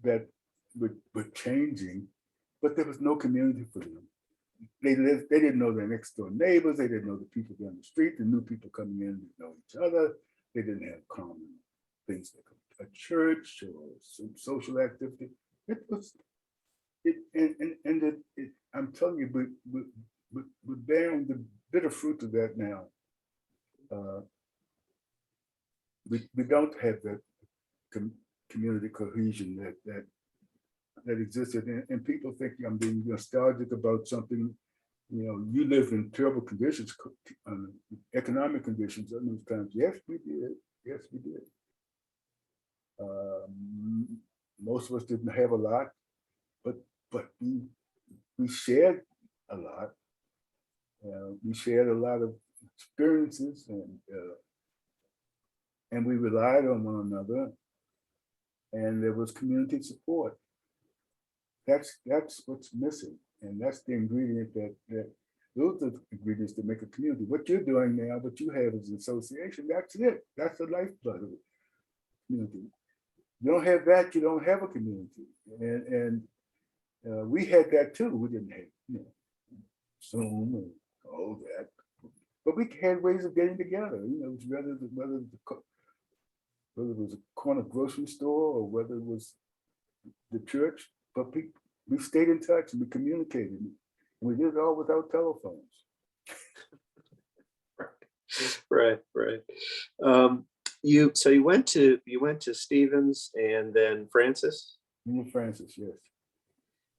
were changing, but there was no community for them. They didn't know their next door neighbors. They didn't know the people down the street. The new people coming in didn't know each other. They didn't have common things like a church or some social activity. I'm telling you, we're bearing the bitter fruit of that now. We don't have that community cohesion that existed, and people think I'm being nostalgic about something. You lived in terrible conditions, economic conditions at those times. Yes, we did. Yes, we did. Most of us didn't have a lot, but we shared a lot. We shared a lot of experiences, and we relied on one another, and there was community support. That's what's missing, and that's the ingredient that those are the ingredients that make a community. What you're doing now, what you have is an association. That's it. That's the lifeblood of a community. You don't have that, you don't have a community, and we had that too. We didn't have Zoom and all that, but we had ways of getting together. Whether it was a corner grocery store or whether it was the church, but we stayed in touch and we communicated, and we did it all without telephones. Right. You went to Stevens and then Francis. Francis, yes.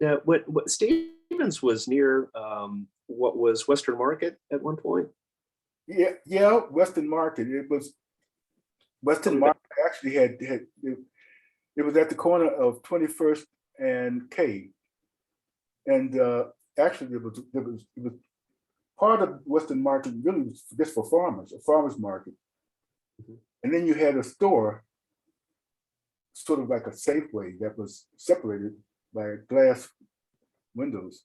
Now, what Stevens was near what was Western Market at one point? Yeah, Western Market. It was Western Market actually it was at the corner of 21st and K. And actually it was part of Western Market really was just for farmers, a farmer's market. And then you had a store, sort of like a Safeway that was separated by glass windows.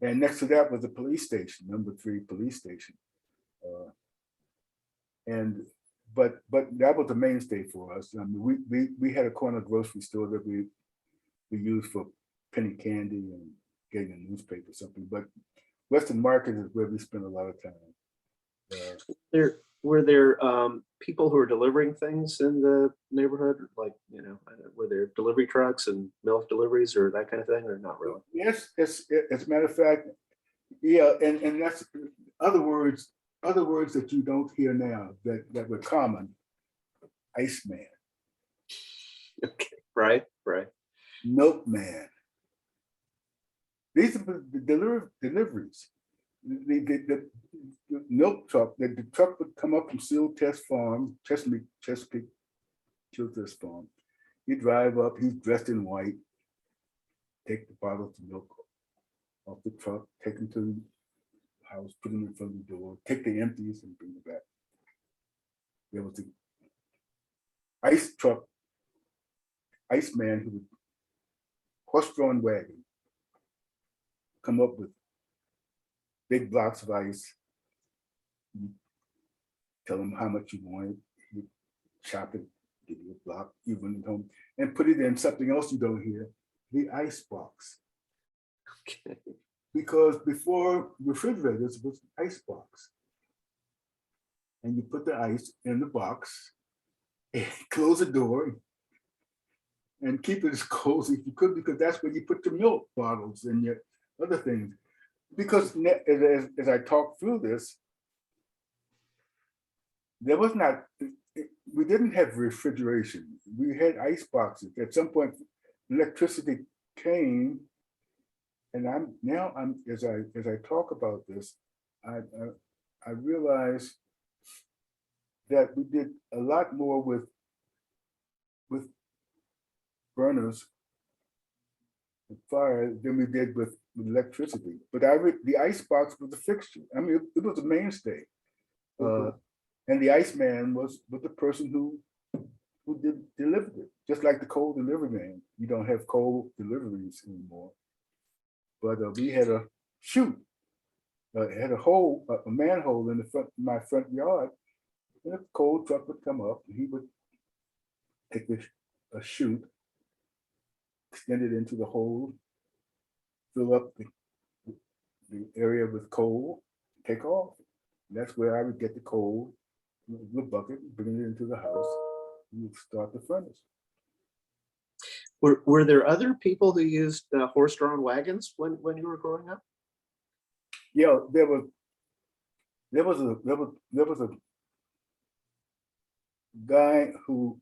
And next to that was a police station, number 3 police station. But that was the mainstay for us. I mean, we had a corner grocery store that we used for penny candy and getting a newspaper or something. But Western Market is where we spent a lot of time. Were there people who were delivering things in the neighborhood? Like, were there delivery trucks and milk deliveries or that kind of thing, or not really? Yes, as a matter of fact, yeah, and that's other words that you don't hear now that were common. Iceman. Okay, right. Milkman. These are the deliveries. The milk truck, the truck would come up from Seal Test Farm, Chesapeake Seal Test Farm. He'd drive up, he's dressed in white, take the bottles of milk off the truck, take them to the house, put them in front of the door, take the empties and bring them back. There was the ice truck, Iceman, who would horse-drawn wagon, come up with big blocks of ice. You tell them how much you wanted, you chop it, give you a block, you bring it home, and put it in something else you don't hear, the ice box. Okay. Because before refrigerators was ice box. And you put the ice in the box, and close the door, and keep it as cozy as you could, because that's where you put your milk bottles and your other things. Because as I talk through this, there was not, we didn't have refrigeration. We had ice boxes. At some point, electricity came, and as I talk about this, I realize that we did a lot more with burners and fire than we did with electricity. But the ice box was a fixture. I mean, it was a mainstay. And the Iceman was the person who delivered it, just like the coal delivery man. You don't have coal deliveries anymore. But we had a chute, had a hole, a manhole in my front yard, and a coal truck would come up, and he would take a chute, extend it into the hole, fill up the area with coal, take off. And that's where I would get the coal, the bucket, bring it into the house, and you'd start the furnace. Were there other people who used horse-drawn wagons when you were growing up? Yeah, there was a guy who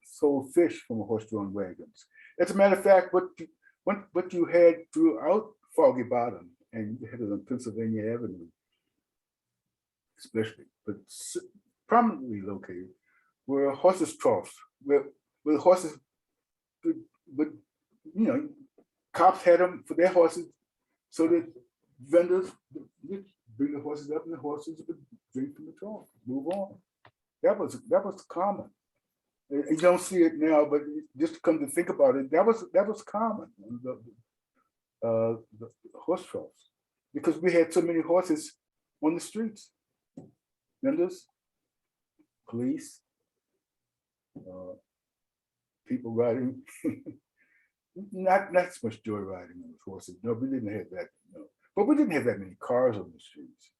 sold fish from horse-drawn wagons. As a matter of fact, what you had throughout Foggy Bottom, and you had it on Pennsylvania Avenue, especially, but prominently located, were horses' troughs, where the horses would, cops had them for their horses, so that vendors would bring the horses up, and the horses would drink from the trough, move on. That was common. You don't see it now, but just come to think about it, that was common. The horse troughs, because we had so many horses on the streets. Vendors, police, people riding, not so much joy riding on the horses. No, we didn't have that. No. But we didn't have that many cars on the streets.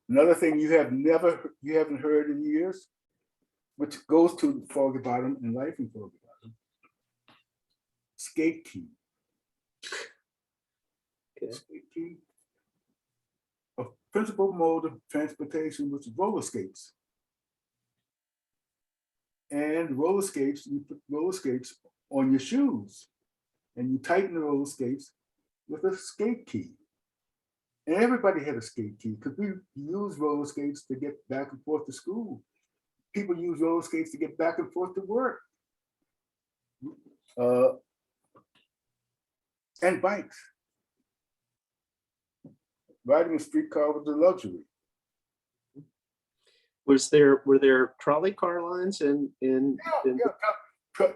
Another thing you haven't heard in years, which goes to Foggy Bottom and life in Foggy Bottom, skate key. Okay. Skate key. A principal mode of transportation was roller skates. And roller skates, you put roller skates on your shoes. and you tighten the roller skates with a skate key. And everybody had a skate key because we use roller skates to get back and forth to school. People use roller skates to get back and forth to work. And bikes. Riding a streetcar was a luxury. Were there trolley car lines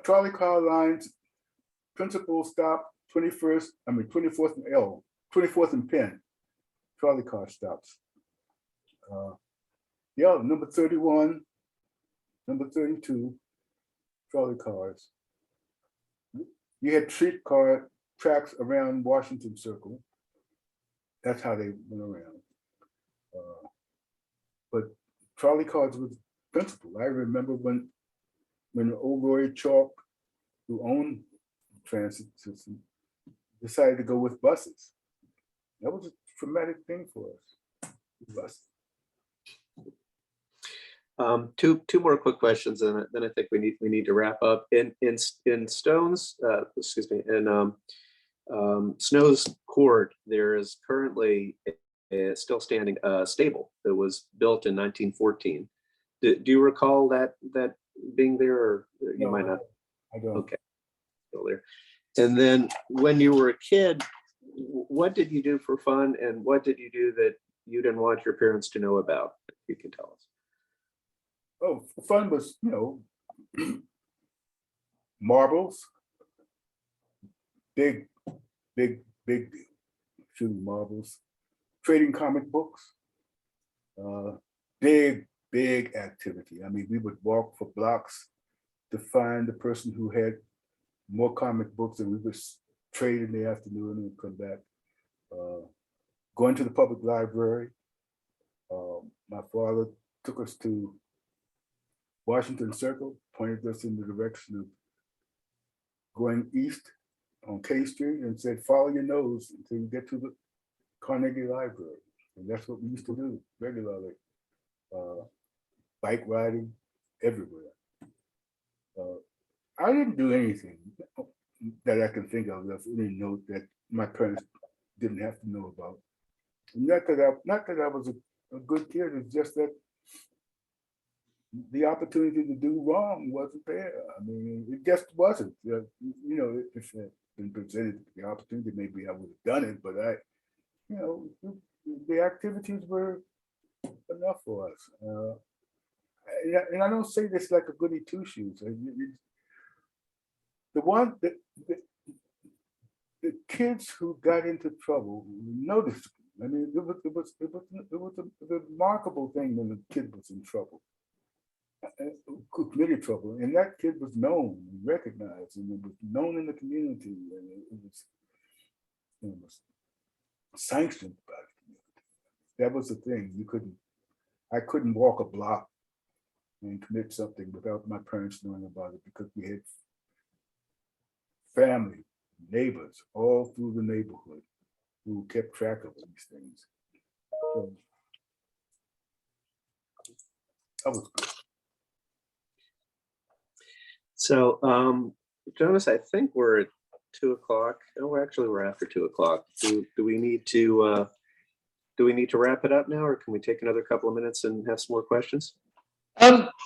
Trolley car lines, principal stop, 24th and L, 24th and Penn, trolley car stops. Number 31, number 32, trolley cars. You had streetcar tracks around Washington Circle. That's how they went around. But trolley cars was principal. I remember when old Roy Chalk, who owned the transit system, decided to go with buses. That was a traumatic thing for us. Buses. Two more quick questions, and then I think we need to wrap up. In Snow's Court, there is currently a still standing stable that was built in 1914. Do you recall that being there, or you might not? I don't. Okay, still there. And then when you were a kid, what did you do for fun, and what did you do that you didn't want your parents to know about? If you can tell us. Oh, fun was, marbles, big shooting marbles, trading comic books, big activity. I mean, we would walk for blocks to find the person who had more comic books, and we would trade in the afternoon and come back. Going to the public library. My father took us to Washington Circle, pointed us in the direction of going east on K Street and said, follow your nose until you get to the Carnegie Library. And that's what we used to do regularly. Bike riding everywhere. I didn't do anything that I can think of that's any note that my parents didn't have to know about. Not that I was a good kid, it's just that the opportunity to do wrong wasn't there. I mean, it just wasn't. If it had been presented the opportunity, maybe I would have done it, but the activities were enough for us. And I don't say this like a goody two shoes. The kids who got into trouble noticed. I mean, it was a remarkable thing when the kid was in trouble. Who committed trouble, and that kid was known and recognized, and it was known in the community, and it was sanctioned by the community. That was the thing. I couldn't walk a block and commit something without my parents knowing about it, because we had family, neighbors all through the neighborhood who kept track of these things. So that was good. So, Jonas, I think we're at 2 o'clock. Oh, actually, we're after 2 o'clock. Do we need to wrap it up now, or can we take another couple of minutes and have some more questions?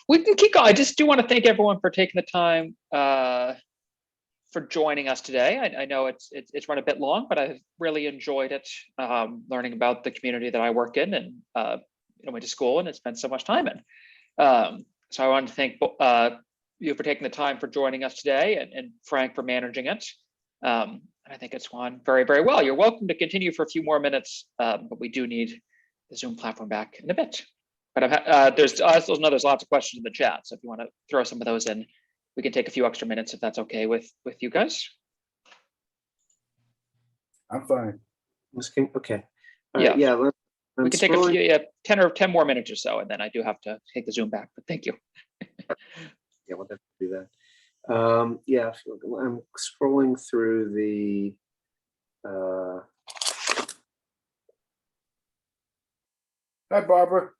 We can keep going. I just do want to thank everyone for taking the time for joining us today. I know it's run a bit long, but I've really enjoyed it, learning about the community that I work in, and went to school and spent so much time in. So I wanted to thank you for taking the time for joining us today, and Frank for managing it. And I think it's gone very, very well. You're welcome to continue for a few more minutes, but we do need the Zoom platform back in a bit. But there's lots of questions in the chat, so if you want to throw some of those in, we can take a few extra minutes if that's okay with you guys. I'm fine. Okay. Yeah. We can take a few, 10 more minutes or so, and then I do have to take the Zoom back, but thank you. Yeah, we'll definitely do that. Yeah, I'm scrolling through the Hi, Barbara.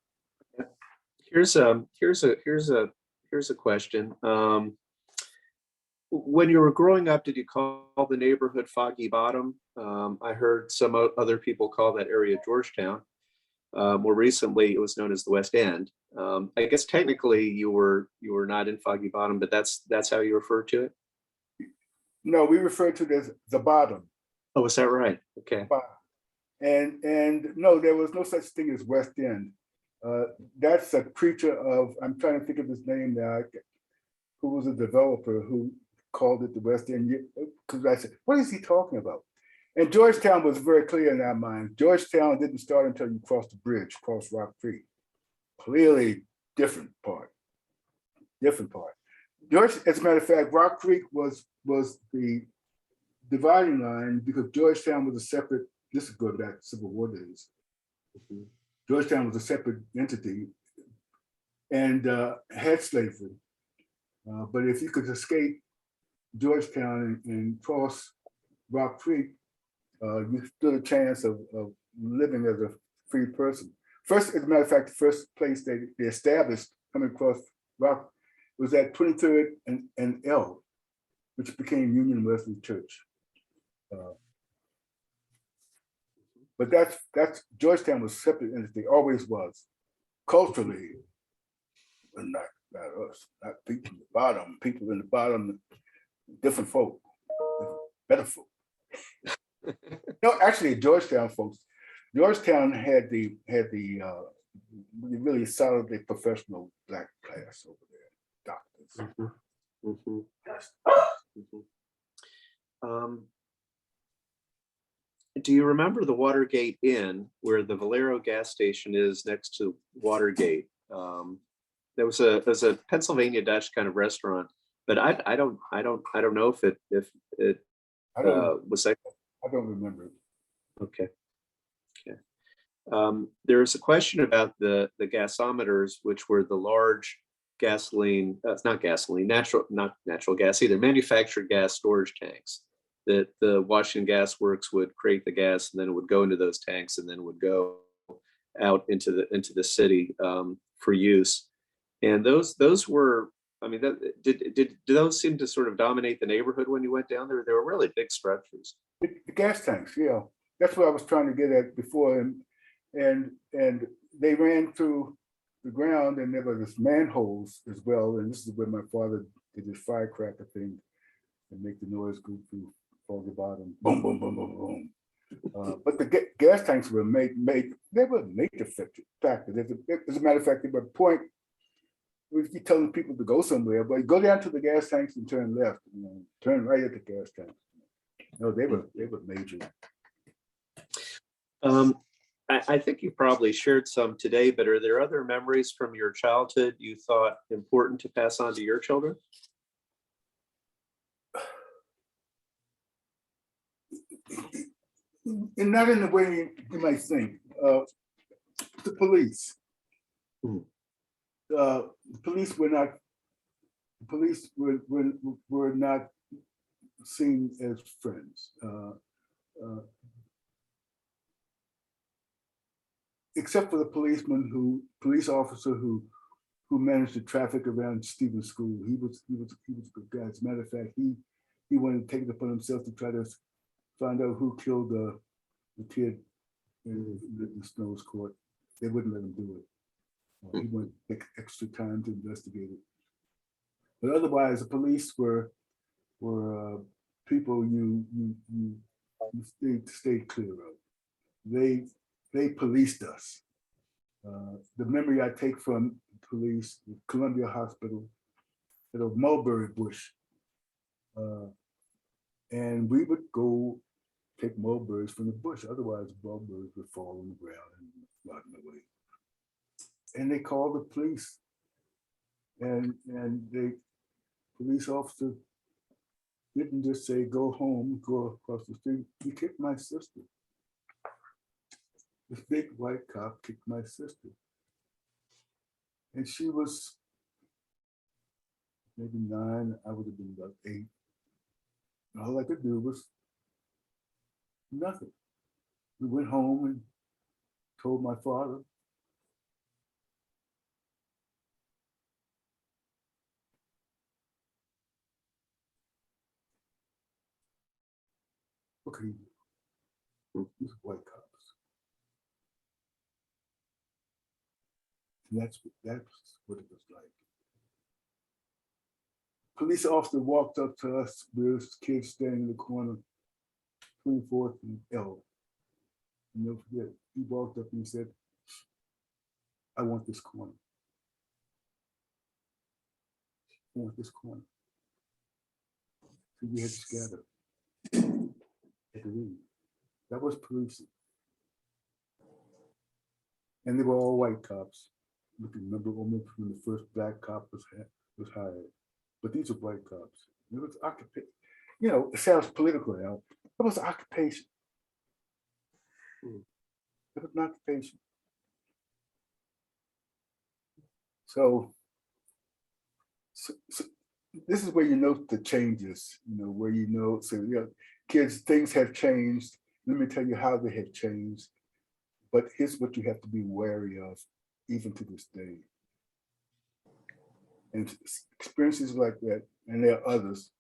here's a question. When you were growing up, did you call the neighborhood Foggy Bottom? I heard some other people call that area Georgetown. More recently, it was known as the West End. I guess technically you were not in Foggy Bottom, but that's how you refer to it. No, we refer to it as the bottom. Oh, is that right? Okay. And no, there was no such thing as West End. That's a creature of, I'm trying to think of his name now, who was a developer who called it the West End. Because I said, what is he talking about? And Georgetown was very clear in our minds. Georgetown didn't start until you cross the bridge, cross Rock Creek. Clearly different part. George, as a matter of fact, Rock Creek was the dividing line because Georgetown was a separate, this is going back to Civil War days. Georgetown was a separate entity and had slavery. But if you could escape Georgetown and cross Rock Creek, you stood a chance of living as a free person. First, as a matter of fact, the first place they established coming across Rock was at 23rd and L, which became Union Wesley Church. But that's Georgetown was a separate entity, always was. Culturally, but not us, not people in the bottom. People in the bottom, different folk, better folk. No, actually, Georgetown folks. Georgetown had the really solidly professional black class over there, doctors. Do you remember the Watergate Inn, where the Valero gas station is next to Watergate? There was a Pennsylvania Dutch kind of restaurant, but I don't know if it was that. I don't remember it. Okay. There's a question about the gasometers, which were the large gasoline, not gasoline, not natural gas either, manufactured gas storage tanks that the Washington Gas Works would create the gas, and then it would go into those tanks, and then would go out into the city for use. And those were, I mean, did those seem to sort of dominate the neighborhood when you went down there? They were really big structures. The gas tanks, yeah, that's what I was trying to get at before, and they ran through the ground, and there were this manholes as well, and this is where my father did his firecracker thing and make the noise go through Foggy Bottom, boom, boom, boom, boom, boom. But the gas tanks were made they were major factor. As a matter of fact, they were point. We keep telling people to go somewhere, but go down to the gas tanks and turn left, turn right at the gas tanks. No, they were major. I think you probably shared some today, but are there other memories from your childhood you thought important to pass on to your children? And not in the way you might think. The police. The police were not. The police were not seen as friends, except for the police officer who managed the traffic around Stevens School. He was a good guy. As a matter of fact, he wanted to take it upon himself to try to find out who killed the kid in the Snow's court. They wouldn't let him do it. He wanted to take extra time to investigate it. But otherwise, the police were people you stayed clear of. They policed us. The memory I take from police, Columbia Hospital, at a mulberry bush, and we would go take mulberries from the bush. Otherwise, mulberries would fall on the ground and rot away. And they called the police, and the police officer didn't just say, go home, go across the street. He kicked my sister. This big white cop kicked my sister. And she was maybe 9, I would have been about 8. And all I could do was nothing. We went home and told my father. What could he do? These are white cops. And that's what it was like. Police officer walked up to us, there's kids standing in the corner, 24th and L. And never forget, he walked up and he said, I want this corner. I want this corner. So we had to scatter. Had to leave. That was policing. And they were all white cops. I can remember almost when the first black cop was hired. But these are white cops. It was occupation. You know, it sounds political now. It was occupation. It was an occupation. So this is where you note the changes, you know, where you know, so yeah, kids, things have changed. Let me tell you how they have changed. But here's what you have to be wary of, even to this day. And experiences like that, and there are others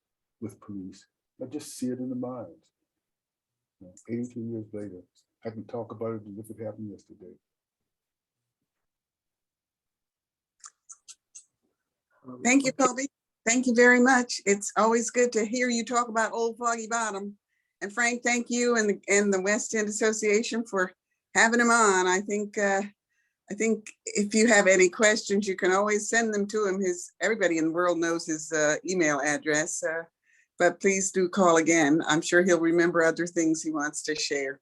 with police, I just see it in the mind. You know, 82 years later, I can talk about it as if it happened yesterday. Thank you, Colby. Thank you very much. It's always good to hear you talk about Old Foggy Bottom. And Frank, thank you and the West End Association for having him on. I think if you have any questions, you can always send them to him. Everybody in the world knows his email address, but please do call again. I'm sure he'll remember other things he wants to share.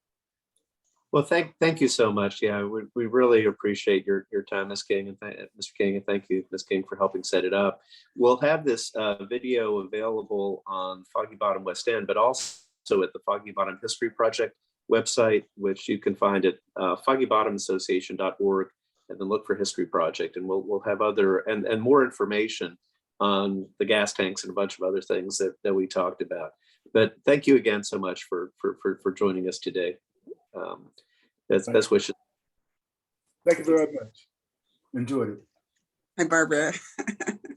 Well, thank you so much. Yeah, we really appreciate your time, Ms. King, and Mr. King, and thank you, Ms. King, for helping set it up. We'll have this video available on Foggy Bottom West End, but also at the Foggy Bottom History Project website, which you can find at foggybottomassociation.org, and then look for History Project, and we'll have other and more information on the gas tanks and a bunch of other things that we talked about. But thank you again so much for joining us today. Best wishes. Thank you very much. Enjoyed it. Hi, Barbara.